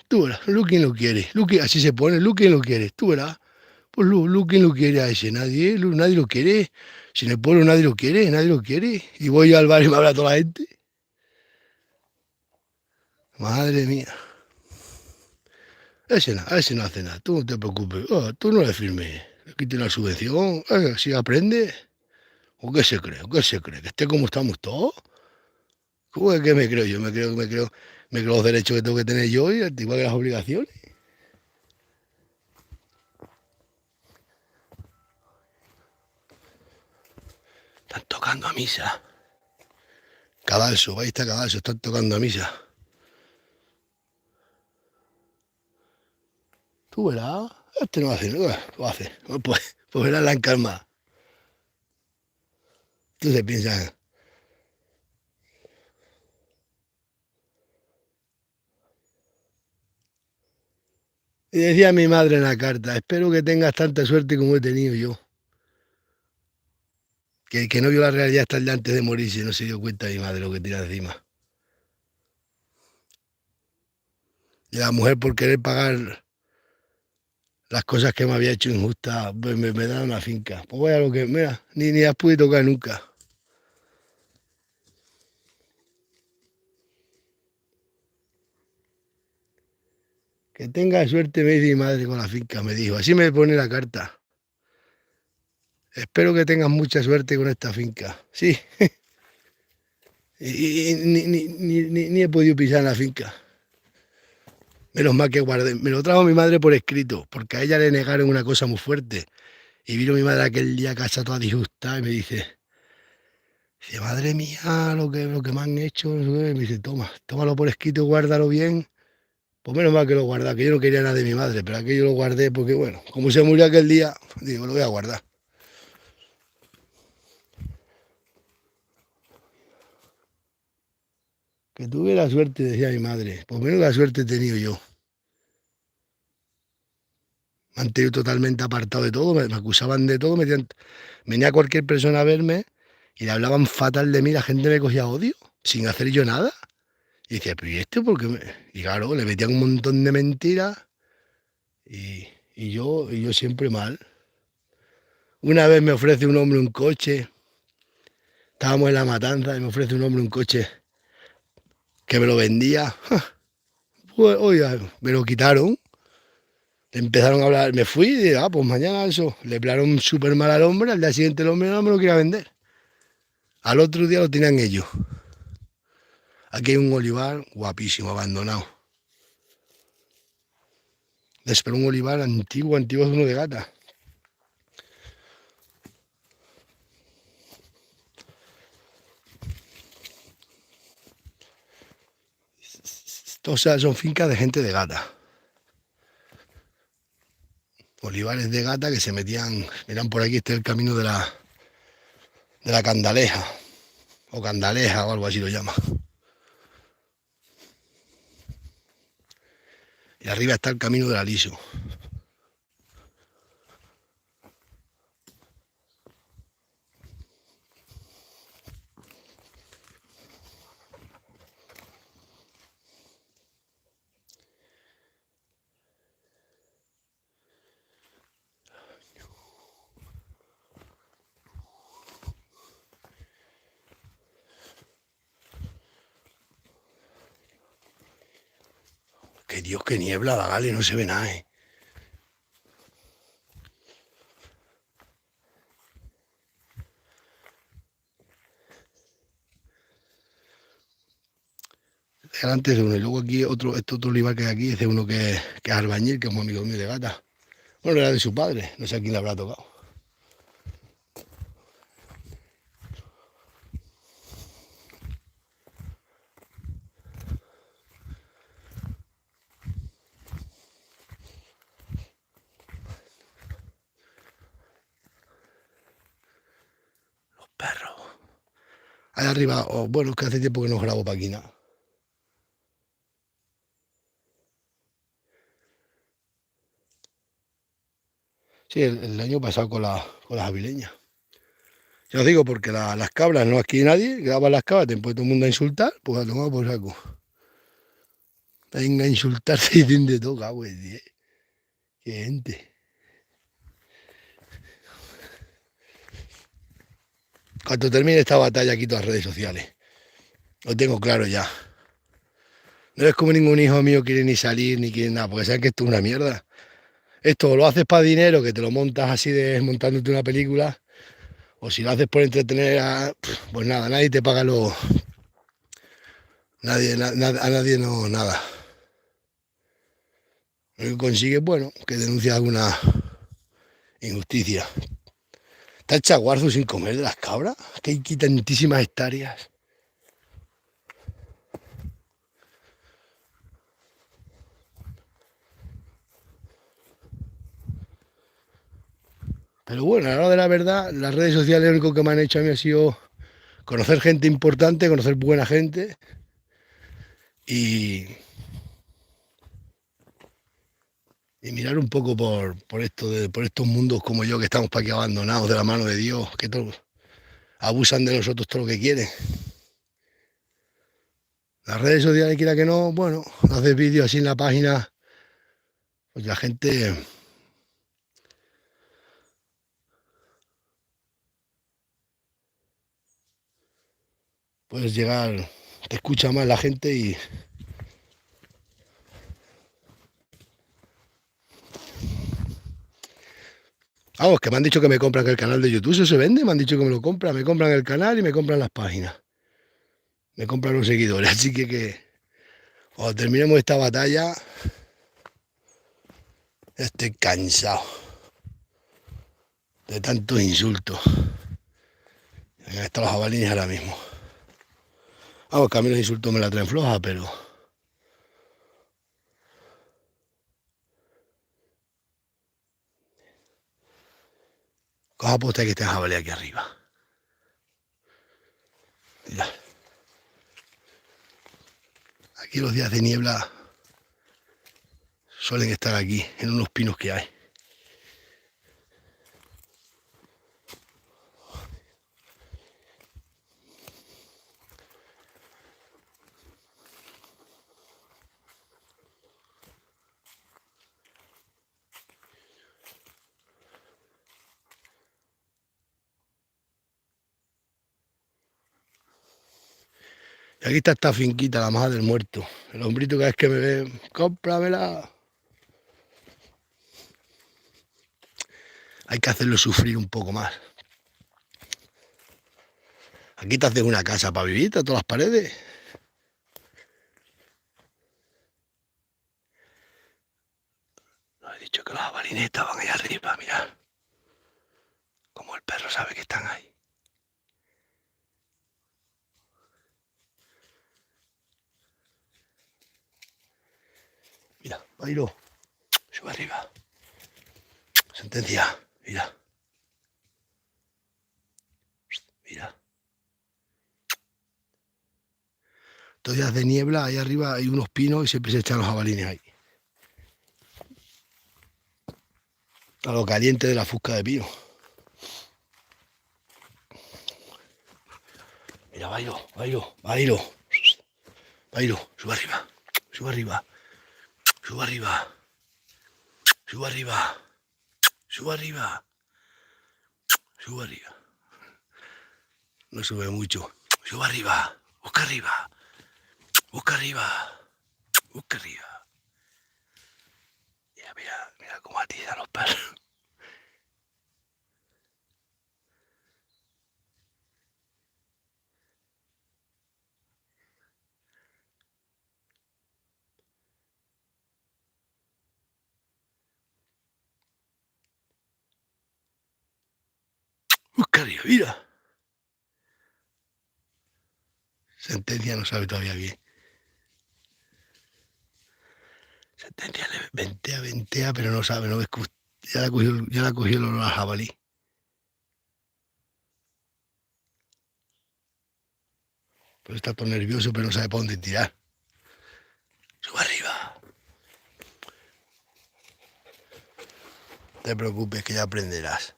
Tú verás, Lucky no quiere, Lucky, así se pone, Lucky no quiere, tú verás. Pues Lucky no quiere a ese, nadie lo quiere. Si en el pueblo nadie lo quiere, nadie lo quiere. Y voy yo al bar y me habla toda la gente. Madre mía. Ese no hace nada, tú no te preocupes, tú no le firmes, le quite la subvención, si aprende, o qué se cree, que esté como estamos todos. ¿Cómo es que me creo yo? Me creo los derechos que tengo que tener yo y igual que las obligaciones. Están tocando a misa. Cadalso, ahí está Cadalso, están tocando a misa. Tú verás, este no hace, no lo hace. Pues verás la encalma. Tú te piensas. Y decía mi madre en la carta, espero que tengas tanta suerte como he tenido yo. Que no vio la realidad hasta el día antes de morirse y no se dio cuenta mi madre lo que tenía encima. Y la mujer por querer pagar las cosas que me había hecho injustas, pues me da una finca. Pues vaya lo que, mira, ni las pude tocar nunca. Que tenga suerte, me dice mi madre con la finca, me dijo. Así me pone la carta. Espero que tengas mucha suerte con esta finca. Sí, y ni he podido pisar en la finca. Menos mal que guardé. Me lo trajo mi madre por escrito, porque a ella le negaron una cosa muy fuerte. Y vino mi madre aquel día a casa toda disgustada y me dice, madre mía, lo que me han hecho. No sé qué. Me dice, tómalo por escrito, guárdalo bien. Pues menos mal que lo guardé, que yo no quería nada de mi madre, pero aquello lo guardé porque, bueno, como se murió aquel día, digo, lo voy a guardar. Que tuviera suerte, decía mi madre. Pues menuda suerte he tenido yo. Me han tenido totalmente apartado de todo, me acusaban de todo, venía cualquier persona a verme y le hablaban fatal de mí, la gente me cogía odio, sin hacer yo nada. Y decía, pero ¿y esto por qué Y claro, le metían un montón de mentiras y yo siempre mal. Una vez me ofrece un hombre un coche, estábamos en La Matanza y me ofrece un hombre un coche que me lo vendía. Pues, oiga, me lo quitaron. Empezaron a hablar, me fui y dije, pues mañana eso. Le hablaron súper mal al hombre, al día siguiente el hombre no me lo quería vender. Al otro día lo tenían ellos. Aquí hay un olivar guapísimo, abandonado. Pero un olivar antiguo, antiguo es uno de gata. O sea, son fincas de gente de gata. Olivares de gata que se metían, miran por aquí, este es el camino de la Candaleja, o Candaleja, o algo así lo llama. Y arriba está el camino del Aliso. Que Dios, que niebla la Gale, no se ve nada, ¿eh? Antes de uno, y luego aquí este otro olivar que hay aquí, es de uno que es albañil, que es un amigo mío de gata. Bueno, era de su padre, no sé a quién le habrá tocado. Los perros. Ahí arriba, bueno, es que hace tiempo que no grabo para aquí nada. Sí, el año pasado con las avileñas. Ya os digo, porque las cabras, no aquí nadie, graban las cabras, te puede todo el mundo a insultar, pues a tomar por saco. Venga a insultarse y dicen de todo, güey, qué gente. Cuando termine esta batalla quito las redes sociales. Lo tengo claro ya. No es como ningún hijo mío quiere ni salir ni quiere nada, porque saben que esto es una mierda. Esto o lo haces para dinero, que te lo montas así montándote una película, o si lo haces por entretener, pues nada, nadie te paga lo. A nadie no, nada. Lo que consigues, bueno, que denuncia alguna injusticia. ¿Está el chaguarzo sin comer de las cabras? Que hay aquí tantísimas hectáreas. Pero bueno, a la hora de la verdad, las redes sociales lo único que me han hecho a mí ha sido conocer gente importante, conocer buena gente y, y mirar un poco por por estos mundos como yo que estamos para aquí abandonados de la mano de Dios, que todos abusan de nosotros todo lo que quieren. Las redes sociales, quiera que no, bueno, haces vídeos así en la página, pues la gente puedes llegar, te escucha más la gente y vamos, que me han dicho que me compran el canal de YouTube, eso se vende, me han dicho que me compran el canal y me compran las páginas, me compran los seguidores, así que cuando terminemos esta batalla, estoy cansado de tantos insultos. Están los jabalíes ahora mismo. Vamos, que a mí los insultos me la traen floja, pero coja posta que está el jabalí aquí arriba. Mira. Aquí los días de niebla suelen estar aquí, en unos pinos que hay. Y aquí está esta finquita, la maja del muerto. El hombrito cada vez que me ve, cómpramela. Hay que hacerlo sufrir un poco más. Aquí te haces una casa para vivir, a todas las paredes. No he dicho que los jabalines estaban ahí arriba, mirad. Como el perro sabe que están ahí. Mira, Bailo, sube arriba. Sentencia, mira. Mira. Estos días de niebla, ahí arriba hay unos pinos y siempre se echan los jabalines ahí. A lo caliente de la fusca de pino. Mira, Bailo, Bailo, Bailo. Bailo, sube arriba, sube arriba, sube arriba, sube arriba, sube arriba, sube arriba. No sube mucho. Sube arriba, busca arriba, busca arriba, busca arriba. Mira, mira, mira cómo atizan los perros. Busca arriba, mira. Sentencia no sabe todavía bien. Sentencia le ventea, ventea, pero no sabe, no ves que ya la cogió el olor al jabalí. Pero está todo nervioso, pero no sabe para dónde tirar. Sube arriba. No te preocupes que ya aprenderás.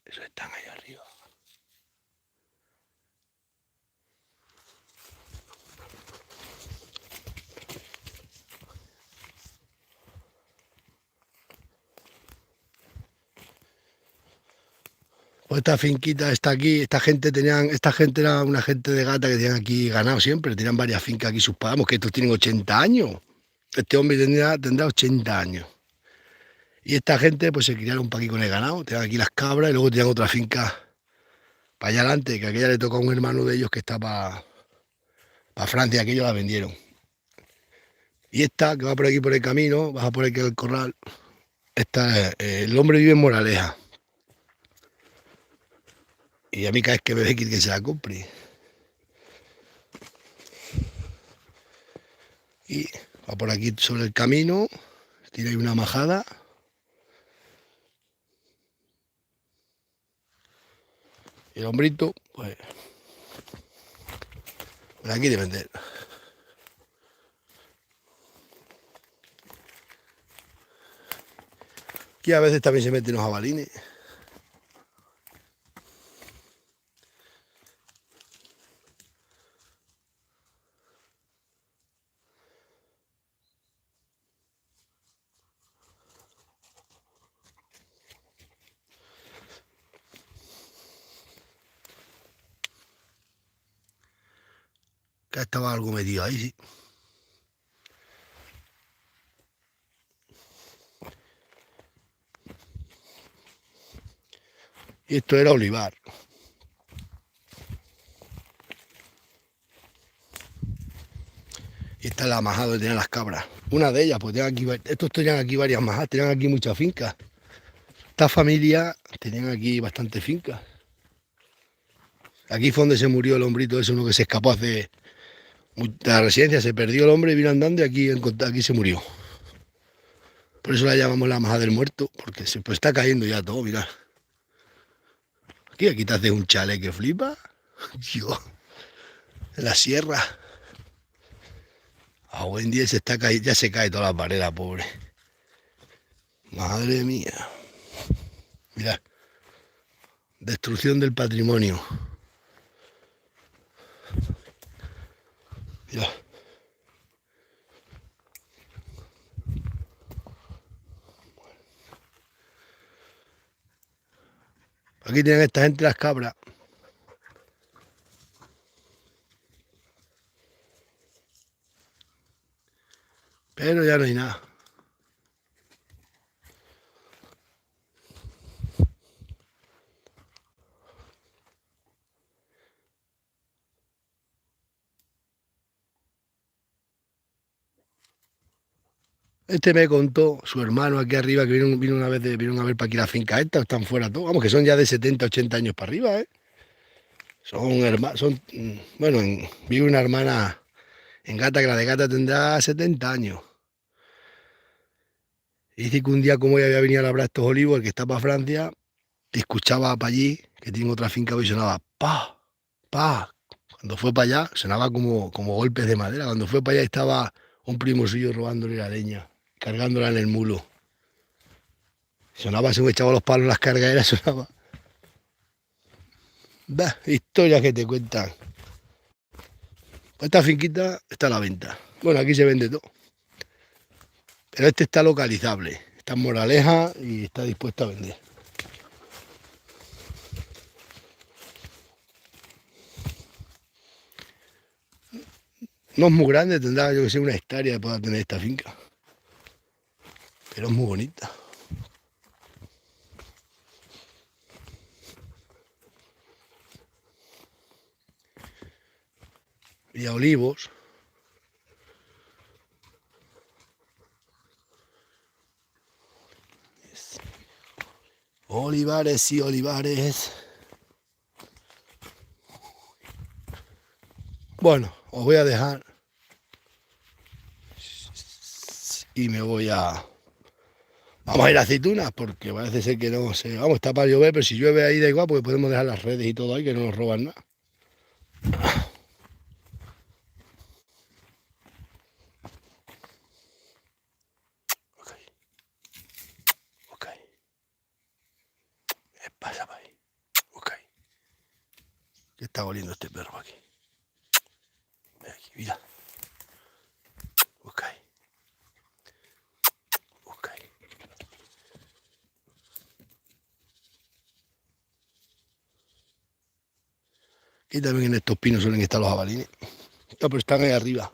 Eso están ahí arriba. Pues esta finquita está aquí, esta gente era una gente de gata que tenían aquí ganado siempre, tenían varias fincas aquí sus padres, que estos tienen 80 años. Este hombre tendrá 80 años. Y esta gente pues se criaron para aquí con el ganado, tenían aquí las cabras y luego tenían otra finca para allá adelante, que aquella le tocó a un hermano de ellos que está para Francia, que ellos la vendieron. Y esta, que va por aquí por el camino, baja por aquí al corral, el hombre vive en Moraleja. Y a mí cada vez que me ve que se la compre. Y va por aquí sobre el camino, tira ahí una majada. Y el hombrito, pues, por aquí de vender. Aquí a veces también se meten los jabalines. Que estaba algo metido ahí, sí. Y esto era olivar. Y esta es la majada donde tenían las cabras. Una de ellas, pues tenían aquí, estos tenían aquí varias majadas, tenían aquí muchas fincas. Esta familia tenían aquí bastantes fincas. Aquí fue donde se murió el hombrito ese, uno que se escapó de la residencia, se perdió el hombre, vino andando y aquí se murió. Por eso la llamamos la majada del muerto, porque se pues está cayendo ya todo, mirad. Aquí te haces un chalet que flipa. Yo, en la sierra. A buen día se está cayendo, ya se cae toda la pared, pobre. Madre mía. Mirad. Destrucción del patrimonio. Mirad. Aquí tienen esta gente las cabras. Pero ya no hay nada. Este me contó su hermano aquí arriba que vino una vez, vino a ver para aquí la finca esta, están fuera todos. Vamos, que son ya de 70, 80 años para arriba, ¿eh? Son hermanos, bueno, vive una hermana en Gata, que la de Gata tendrá 70 años. Y dice que un día, como ella había venido a labrar estos olivos, el que está para Francia, y escuchaba para allí, que tiene otra finca, y sonaba pa, pa. Cuando fue para allá, sonaba como golpes de madera. Cuando fue para allá estaba un primo suyo robándole la leña, cargándola en el mulo. Sonaba, se me echaba los palos en las cargaderas, sonaba. Bah, historias que te cuentan. Esta finquita está a la venta. Bueno, aquí se vende todo. Pero este está localizable. Está en Moraleja y está dispuesto a vender. No es muy grande, tendrá yo que sé una hectárea para tener esta finca. Pero es muy bonita. Y a olivos. Olivares y olivares. Bueno, os voy a dejar. Y me voy a... Vamos a ir a aceitunas porque parece ser que no sé. Vamos, está para llover, pero si llueve ahí da igual porque podemos dejar las redes y todo ahí que no nos roban nada. Ok, ok. ¿Qué pasa para ahí? Ok. ¿Qué está oliendo este perro aquí? Ven aquí, mira. Ok. Ok. Aquí también en estos pinos suelen estar los jabalines. No, pero están ahí arriba.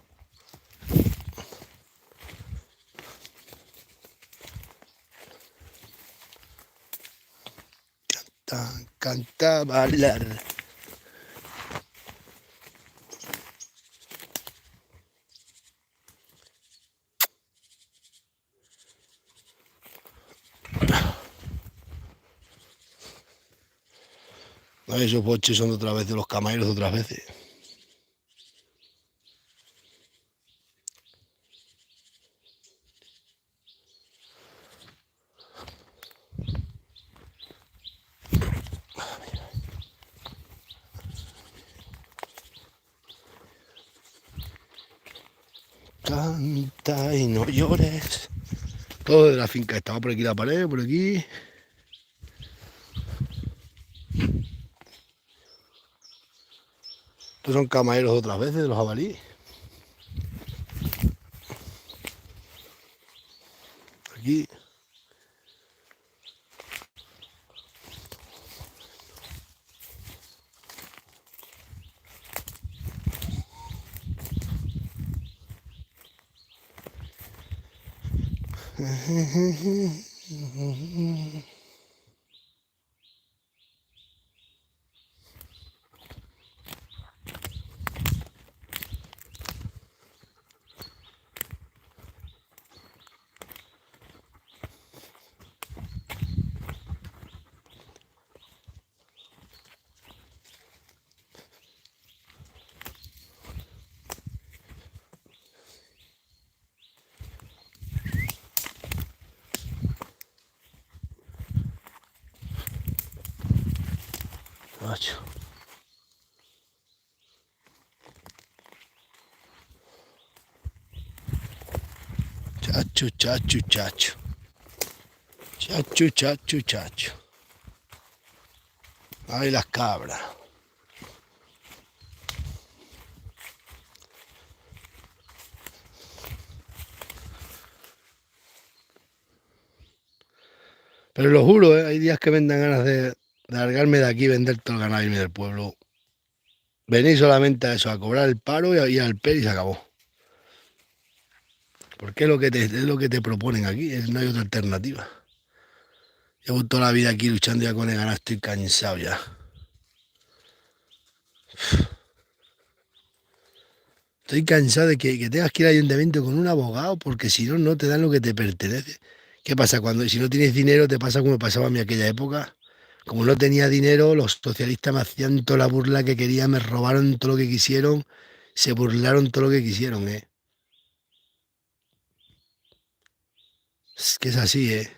Canta, bailar. No, esos boches son de otra vez de los camareros de otras veces. está y no llores. Todo de la finca estaba por aquí la pared, por aquí. Estos son camareros otras veces de los jabalíes. Aquí. Macho. Chacho, chacho, chacho. Chacho, chacho, chacho. Ay, las cabras. Pero lo juro, hay días que me dan ganas de largarme de aquí, vender todo el ganado y irme del pueblo. Venir solamente a eso, a cobrar el paro y al PER y se acabó. Porque es lo que te proponen aquí, no hay otra alternativa. Llevo toda la vida aquí luchando ya con el ganado, estoy cansado ya. Estoy cansado de que tengas que ir al ayuntamiento con un abogado porque si no, no te dan lo que te pertenece. ¿Qué pasa? Si no tienes dinero, te pasa como me pasaba a mí aquella época. Como no tenía dinero, los socialistas me hacían toda la burla que querían, me robaron todo lo que quisieron, se burlaron todo lo que quisieron, ¿eh? Es que es así, ¿eh?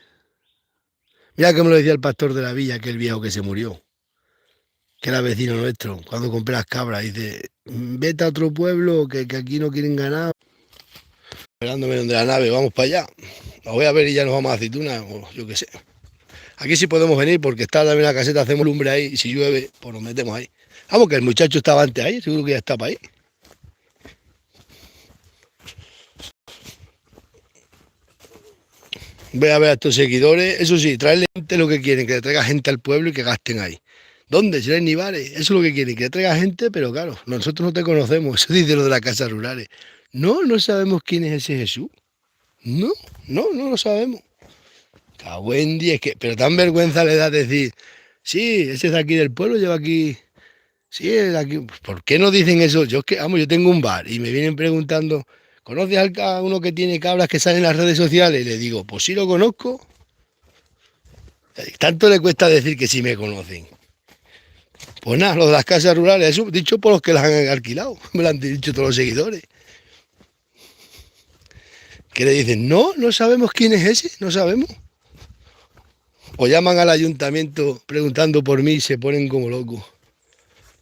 Mira que me lo decía el pastor de la villa, aquel viejo que se murió, que era vecino nuestro, cuando compré las cabras, dice, vete a otro pueblo que aquí no quieren ganar. Esperándome donde la nave, vamos para allá. La voy a ver y ya nos vamos a aceituna, o yo qué sé. Aquí sí podemos venir porque está también la caseta, hacemos lumbre ahí y si llueve, pues nos metemos ahí. Vamos, que el muchacho estaba antes ahí, seguro que ya está para ahí. Voy a ver a estos seguidores, eso sí, traerle gente lo que quieren, que le traiga gente al pueblo y que gasten ahí. ¿Dónde? Si no hay ni bares, eso es lo que quieren, que le traiga gente, pero claro, nosotros no te conocemos, eso dice lo de las casas rurales. No, no sabemos quién es ese Jesús. No, no lo sabemos. Cago en 10, pero tan vergüenza le da decir, sí, ese es de aquí del pueblo, lleva aquí, sí, es de aquí. Pues, ¿por qué no dicen eso? Yo es que, vamos, yo tengo un bar y me vienen preguntando, ¿conoces a uno que tiene cabras que salen en las redes sociales? Y le digo, pues sí lo conozco. Tanto le cuesta decir que sí me conocen. Pues nada, lo de las casas rurales, eso dicho por los que las han alquilado, me lo han dicho todos los seguidores. Que le dicen, no, no sabemos quién es ese, no sabemos. O llaman al ayuntamiento preguntando por mí y se ponen como locos.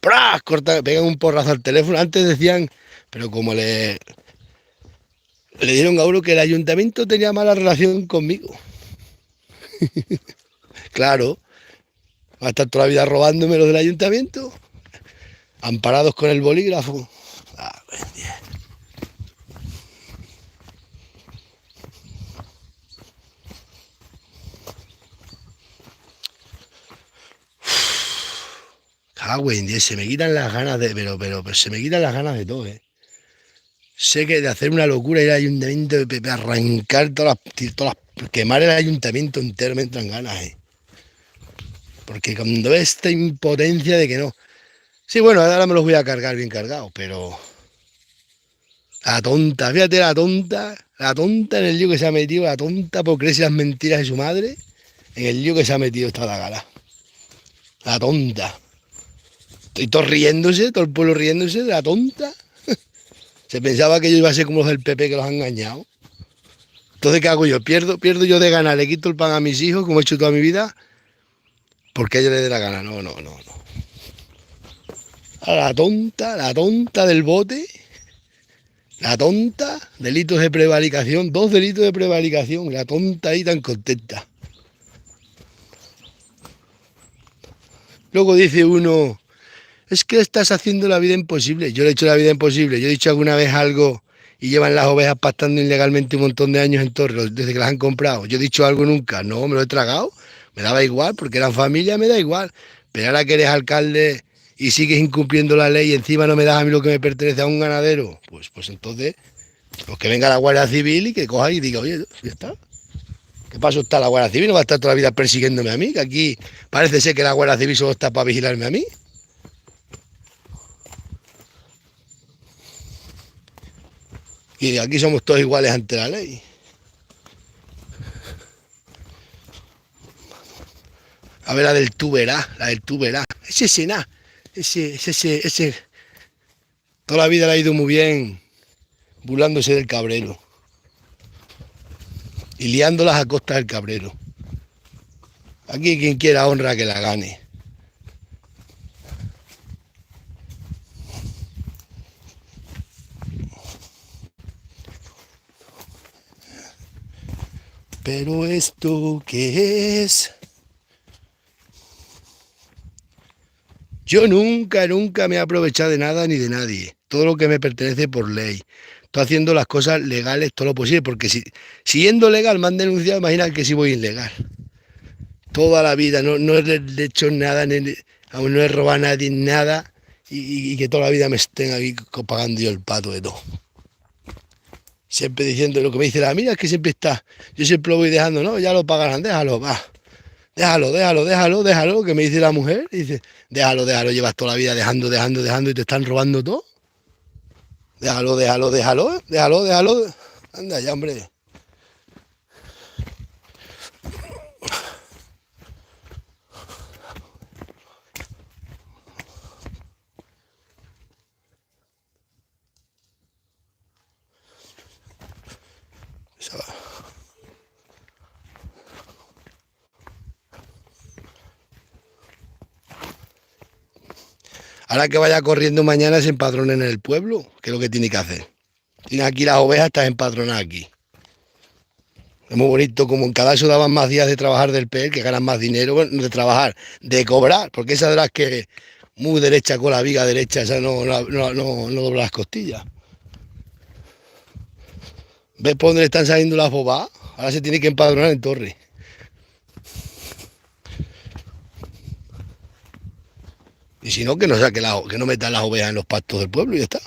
¡Pras! Pegan un porrazo al teléfono. Antes decían, pero como le dieron a uno que el ayuntamiento tenía mala relación conmigo. Claro, va a estar toda la vida robándome los del ayuntamiento, amparados con el bolígrafo. Ah, buen día. Cago en 10, se me quitan las ganas de, pero se me quitan las ganas de todo, ¿eh? Sé que de hacer una locura ir al ayuntamiento, de arrancar quemar el ayuntamiento entero me entran ganas, ¿eh? Porque cuando ves esta impotencia de que no. Sí, bueno, ahora me los voy a cargar bien cargados, pero la tonta, fíjate la tonta en el lío que se ha metido, la tonta por creerse las mentiras de su madre, en el lío que se ha metido esta la gala. La tonta. Y todos riéndose, todo el pueblo riéndose de la tonta. Se pensaba que yo iba a ser como los del PP que los han engañado. Entonces, ¿qué hago yo? Pierdo yo de ganar, le quito el pan a mis hijos, como he hecho toda mi vida, porque a ellos les dé la gana. No. A la tonta del bote, La tonta, delitos de prevaricación, 2 delitos de prevaricación, la tonta ahí tan contenta. Luego dice uno, es que estás haciendo la vida imposible. Yo le he hecho la vida imposible. Yo he dicho alguna vez algo y llevan las ovejas pastando ilegalmente un montón de años en Torres, desde que las han comprado. Yo he dicho algo nunca. No, me lo he tragado. Me daba igual, porque eran familia, me da igual. Pero ahora que eres alcalde y sigues incumpliendo la ley y encima no me das a mí lo que me pertenece a un ganadero, pues entonces, pues que venga la Guardia Civil y que coja y diga, oye, ya está. ¿Qué paso está la Guardia Civil? No va a estar toda la vida persiguiéndome a mí, que aquí parece ser que la Guardia Civil solo está para vigilarme a mí. Y aquí somos todos iguales ante la ley. A ver la del tú verás, la del tú verás. Ese Sená, ese, toda la vida le ha ido muy bien burlándose del cabrero. Y liándolas a costa del cabrero. Aquí quien quiera honra que la gane. Pero esto, ¿qué es? Yo nunca me he aprovechado de nada ni de nadie. Todo lo que me pertenece por ley. Estoy haciendo las cosas legales todo lo posible, porque si siendo legal me han denunciado, imagina que si voy ilegal. Toda la vida, no he hecho nada, aún no he robado a nadie nada, y que toda la vida me estén aquí pagando yo el pato de todo. Siempre diciendo lo que me dice la amiga, es que siempre está, yo siempre lo voy dejando, no, ya lo pagarán, déjalo, va. Déjalo, que me dice la mujer, y dice, déjalo, llevas toda la vida dejando, y te están robando todo. Déjalo. Anda ya, hombre. Ahora que vaya corriendo mañana se empadrone en el pueblo, que es lo que tiene que hacer. Tienes aquí las ovejas, estás empadronada aquí. Es muy bonito, como en cada eso daban más días de trabajar del PER, que ganan más dinero, bueno, no de trabajar, de cobrar, porque esa de las que muy derecha con la viga derecha, esa no dobla las costillas. ¿Ves por dónde le están saliendo las bobas? Ahora se tiene que empadronar en Torre. Y si no, que no saque que no metan las ovejas en los pastos del pueblo y ya está.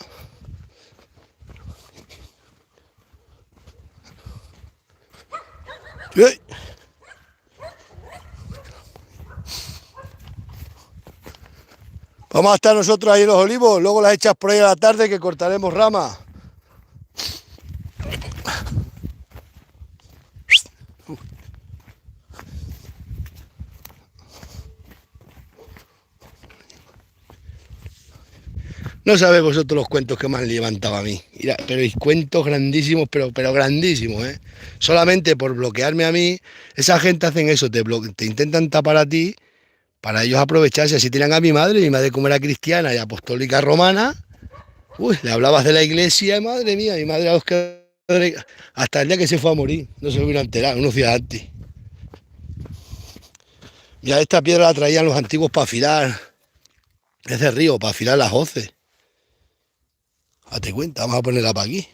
¡Ey! Vamos a estar nosotros ahí en los olivos, luego las echas por ahí a la tarde que cortaremos ramas. No sabéis vosotros los cuentos que me han levantado a mí. Mira, pero hay cuentos grandísimos, pero grandísimos, ¿eh? Solamente por bloquearme a mí, esa gente hacen eso, te intentan tapar a ti para ellos aprovecharse. Así tiran a mi madre como era cristiana y apostólica romana. Uy, le hablabas de la iglesia, madre mía, mi madre a los que hasta el día que se fue a morir, no se lo hubiera enterado, unos días antes. Mira, esta piedra la traían los antiguos para afilar ese río, para afilar las hoces. Date cuenta, vamos a ponerla para aquí.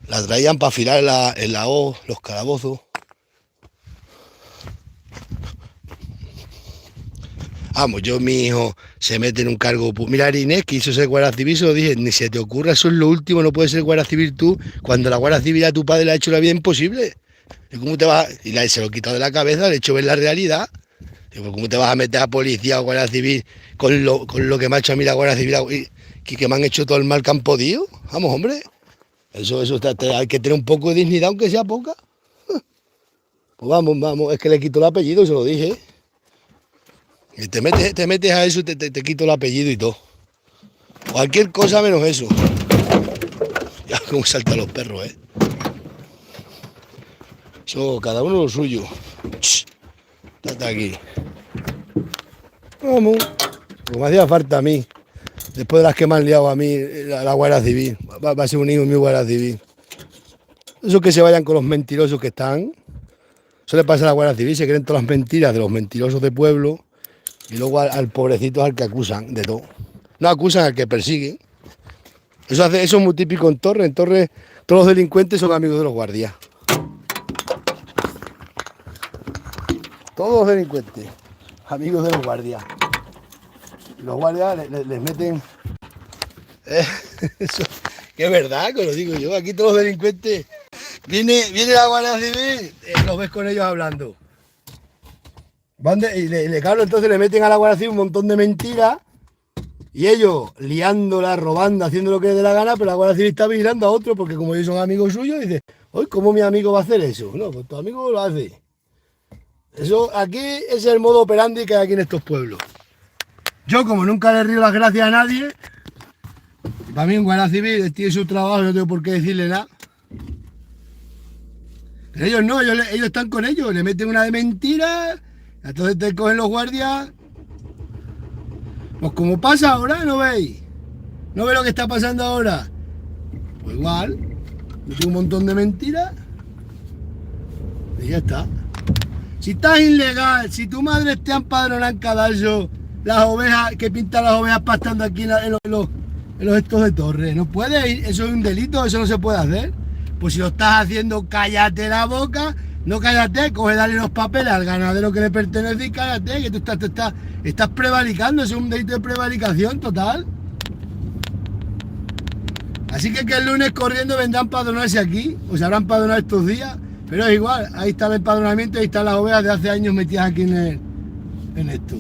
La traían para afilar en la hoz, los calabozos. Vamos, mi hijo se mete en un cargo. Mira, Inés, que hizo ser guardia civil, se lo dije, ni se te ocurra, eso es lo último, no puedes ser guardia civil tú, cuando la guardia civil a tu padre le ha hecho la vida imposible. ¿Y cómo te vas? Y se lo he quitado de la cabeza, le he hecho ver la realidad. Digo, ¿cómo te vas a meter a policía o guardia civil con lo que me ha hecho a mí la guardia civil? Que me han hecho todo el mal que han podido. Vamos, hombre. Eso hay que tener un poco de dignidad, aunque sea poca. Pues vamos, es que le quito el apellido, se lo dije. Y te metes a eso y te quito el apellido y todo. Cualquier cosa menos eso. Ya cómo saltan los perros, ¿eh? Eso, cada uno lo suyo. Estate aquí. Vamos. Como me hacía falta a mí. Después de las que me han liado a mí, la Guardia Civil. va a ser un hijo mío Guardia Civil. Esos que se vayan con los mentirosos que están. Eso le pasa a la Guardia Civil, se creen todas las mentiras de los mentirosos de pueblo y luego al pobrecito es al que acusan de todo. No acusan al que persiguen. Eso es muy típico en Torre. En Torre todos los delincuentes son amigos de los guardias. Todos los delincuentes, amigos de los guardias. Los guardias les meten... eso, que es verdad, que lo digo yo. Aquí todos los delincuentes... Viene la Guardia Civil, los ves con ellos hablando. Claro, entonces le meten a la Guardia Civil un montón de mentiras y ellos liándola, robando, haciendo lo que les dé la gana, pero la Guardia Civil está vigilando a otro porque como ellos son amigos suyos, dice, oye, ¿cómo mi amigo va a hacer eso? No, pues tu amigo lo hace. Eso aquí es el modo operandi que hay aquí en estos pueblos. Yo, como nunca le río las gracias a nadie, para mí en Guardia Civil tiene su trabajo, no tengo por qué decirle nada. Pero ellos no, ellos están con ellos, le meten una de mentiras, entonces te cogen los guardias. Pues como pasa ahora, ¿no veis? ¿No veis lo que está pasando ahora? Pues igual, meten un montón de mentiras y ya está. Si estás ilegal, si tu madre te empadrona en Cadalso, las ovejas, que pintan las ovejas pastando aquí en los estos de Torre, no puedes ir, eso es un delito, eso no se puede hacer. Pues si lo estás haciendo, cállate la boca, no cállate, coge, dale los papeles al ganadero que le pertenece y cállate, que tú estás prevaricando, es un delito de prevaricación total. Así que el lunes corriendo vendrán a empadronarse aquí, o se habrán empadronado estos días, pero es igual, ahí está el empadronamiento, ahí están las ovejas de hace años metidas aquí en esto.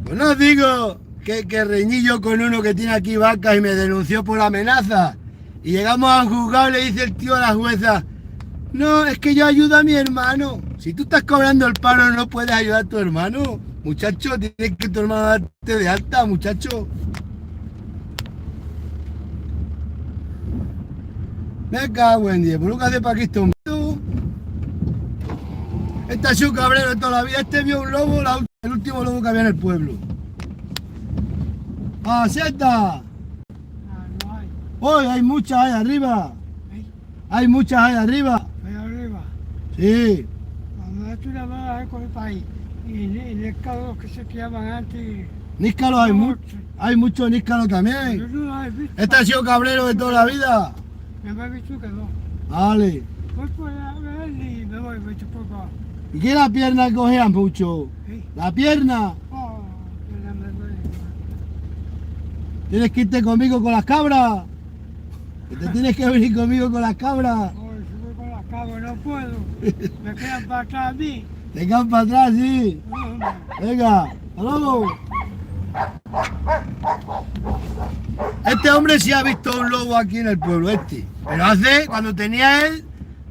Pues no os digo que reñí yo con uno que tiene aquí vacas y me denunció por amenaza. Y llegamos a un juzgado y le dice el tío a la jueza, no, es que yo ayudo a mi hermano. Si tú estás cobrando el paro no puedes ayudar a tu hermano. Muchacho, tienes que tu hermano darte de alta, muchacho. Me cago en 10, por lo que hace para aquí este hombre. Este ha sido cabrero de toda la vida. Este vio un lobo, el último lobo que había en el pueblo. ¡Ah, seta! No hay. ¡Hoy hay muchas ahí arriba! ¿Eh? ¡Hay muchas ahí arriba! Ahí arriba. Sí. Cuando tú la vas a con el país. Y en el caso que se llaman antes. Níscalos hay muchos níscalos Yo también. no los he visto. Este ha sido cabrero de toda la vida. Me he visto que no. Vale. Voy por a ver y me voy, me chupo acá. ¿Y qué la pierna cogían mucho? ¿Eh? La pierna. Oh, que no me duele. Tienes que irte conmigo con las cabras. Que te tienes que venir conmigo con las cabras. Oh, si voy con las cabras no puedo. Me quedan para atrás a mí. Te quedan para atrás, sí. No, hombre. Venga, hasta luego. Este hombre sí ha visto un lobo aquí en el pueblo este. Pero cuando tenía él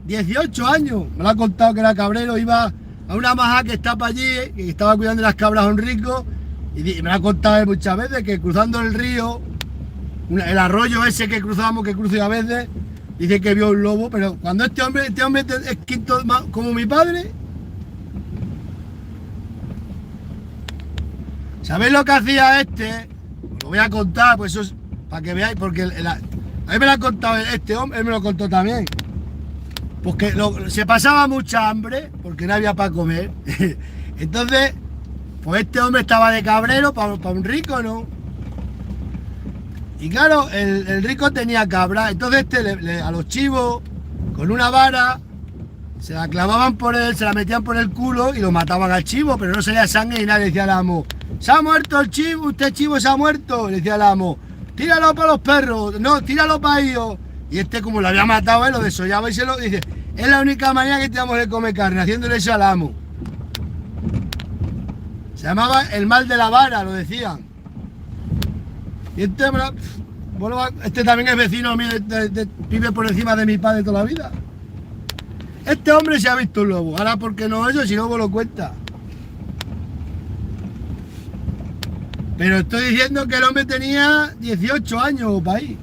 18 años. Me lo ha contado que era cabrero, iba a una maja que estaba allí, que estaba cuidando de las cabras a un rico. Y me lo ha contado él muchas veces que cruzando el río, el arroyo ese que cruzamos, que cruzo a veces, dice que vio un lobo. Pero cuando este hombre es quinto como mi padre. ¿Sabéis lo que hacía este? Os lo voy a contar, pues eso es para que veáis, porque a mí me lo ha contado este hombre, él me lo contó también. Porque se pasaba mucha hambre, porque no había para comer. Entonces, pues este hombre estaba de cabrero para un rico, ¿no? Y claro, el rico tenía cabra, entonces a los chivos, con una vara, se la clavaban por él, se la metían por el culo y lo mataban al chivo, pero no salía sangre y nadie. Le decía al amo, se ha muerto el chivo, usted chivo se ha muerto. Le decía al amo, tíralo para los perros, no, tíralo para ellos. Y este, como lo había matado él, lo desollaba y se lo dice, es la única manera que tenemos de comer carne, haciéndole eso al amo. Se llamaba el mal de la vara, lo decían. Y este también es vecino mío, vive por encima de mi padre toda la vida. Este hombre se ha visto un lobo, ahora porque no eso, si luego lo cuenta. Pero estoy diciendo que el hombre tenía 18 años o para ahí.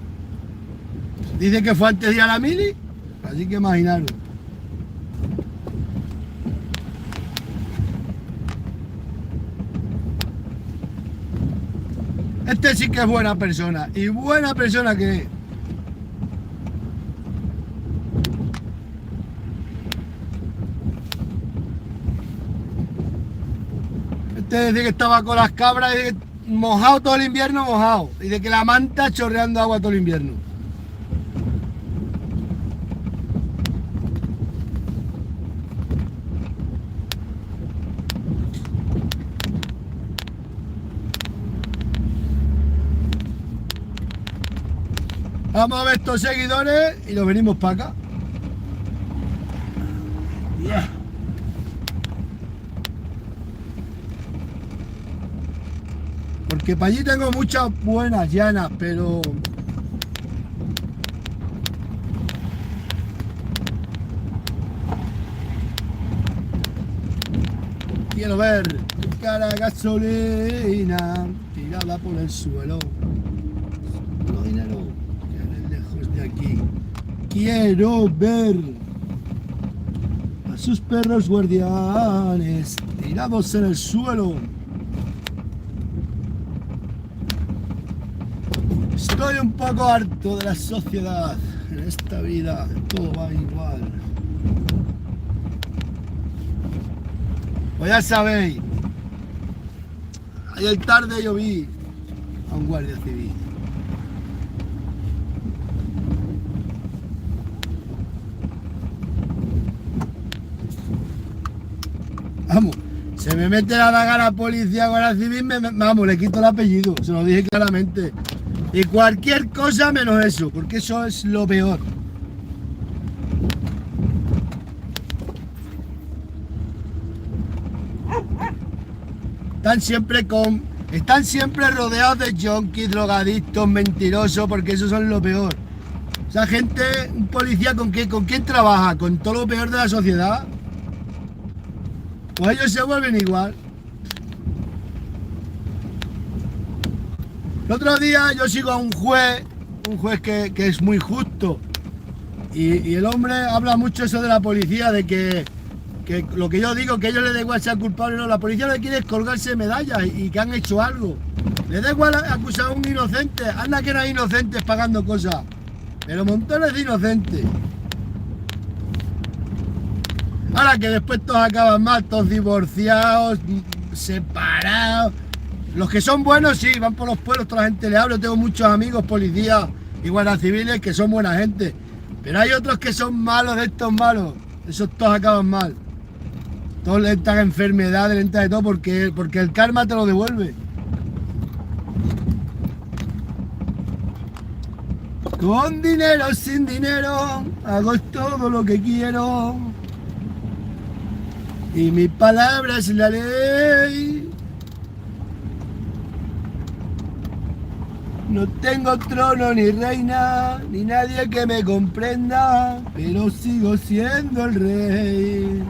Dice que fue antes de ir a la mili, así que imaginaros. Este sí que es buena persona. Y buena persona que es. Este dice que estaba con las cabras y mojado todo el invierno, mojado. Y de que la manta chorreando agua todo el invierno. Vamos a ver estos seguidores y los venimos para acá. Yeah. Porque para allí tengo muchas buenas llanas, pero... quiero ver tu cara de gasolina tirada por el suelo. No dinero, que lejos de aquí. Quiero ver a sus perros guardianes tirados en el suelo. Estoy un poco harto de la sociedad. En esta vida todo va igual. Pues ya sabéis, ayer tarde yo vi a un guardia civil. Vamos, se me mete la daga a la policía, guardia civil, vamos, le quito el apellido, se lo dije claramente. Y cualquier cosa menos eso, porque eso es lo peor. Están siempre rodeados de junkies, drogadictos, mentirosos, porque esos son lo peor. Esa gente, un policía, ¿con quién trabaja? ¿Con todo lo peor de la sociedad? Pues ellos se vuelven igual. El otro día yo sigo a un juez que es muy justo. Y el hombre habla mucho eso de la policía, de que lo que yo digo, que ellos les da igual ser culpables o no, la policía lo que quiere es colgarse medallas y que han hecho algo. Les da igual acusar a un inocente, anda que no hay inocentes pagando cosas, pero montones de inocentes. Ahora que después todos acaban mal, todos divorciados, separados. Los que son buenos sí, van por los pueblos, toda la gente le habla, tengo muchos amigos, policías y guardias civiles que son buena gente. Pero hay otros que son malos de estos malos, esos todos acaban mal. Todos le entran enfermedades, le entran de todo porque el karma te lo devuelve. Con dinero, sin dinero, hago todo lo que quiero. Y mi palabra es la ley. No tengo trono ni reina, ni nadie que me comprenda, pero sigo siendo el rey.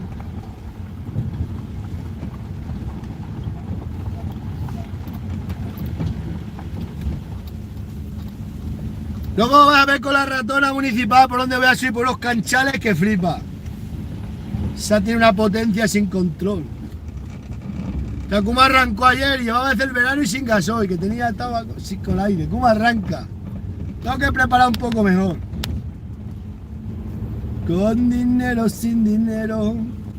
Luego vas a ver con la ratona municipal por donde voy a subir por unos canchales que flipa. Esa tiene una potencia sin control. O cómo arrancó ayer, llevaba desde el verano y sin gasoil, que estaba con aire. ¿Cómo arranca? Tengo que preparar un poco mejor. Con dinero, sin dinero,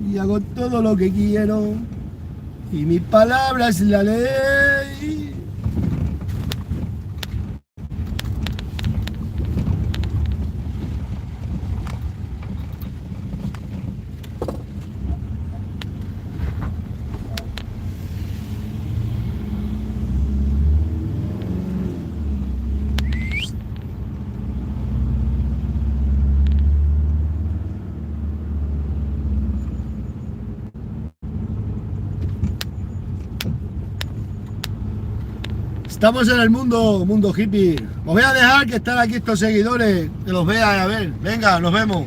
y hago todo lo que quiero. Y mi palabra es la ley. Estamos en el mundo hippie. Os voy a dejar que están aquí estos seguidores, que los vean, a ver. Venga, nos vemos.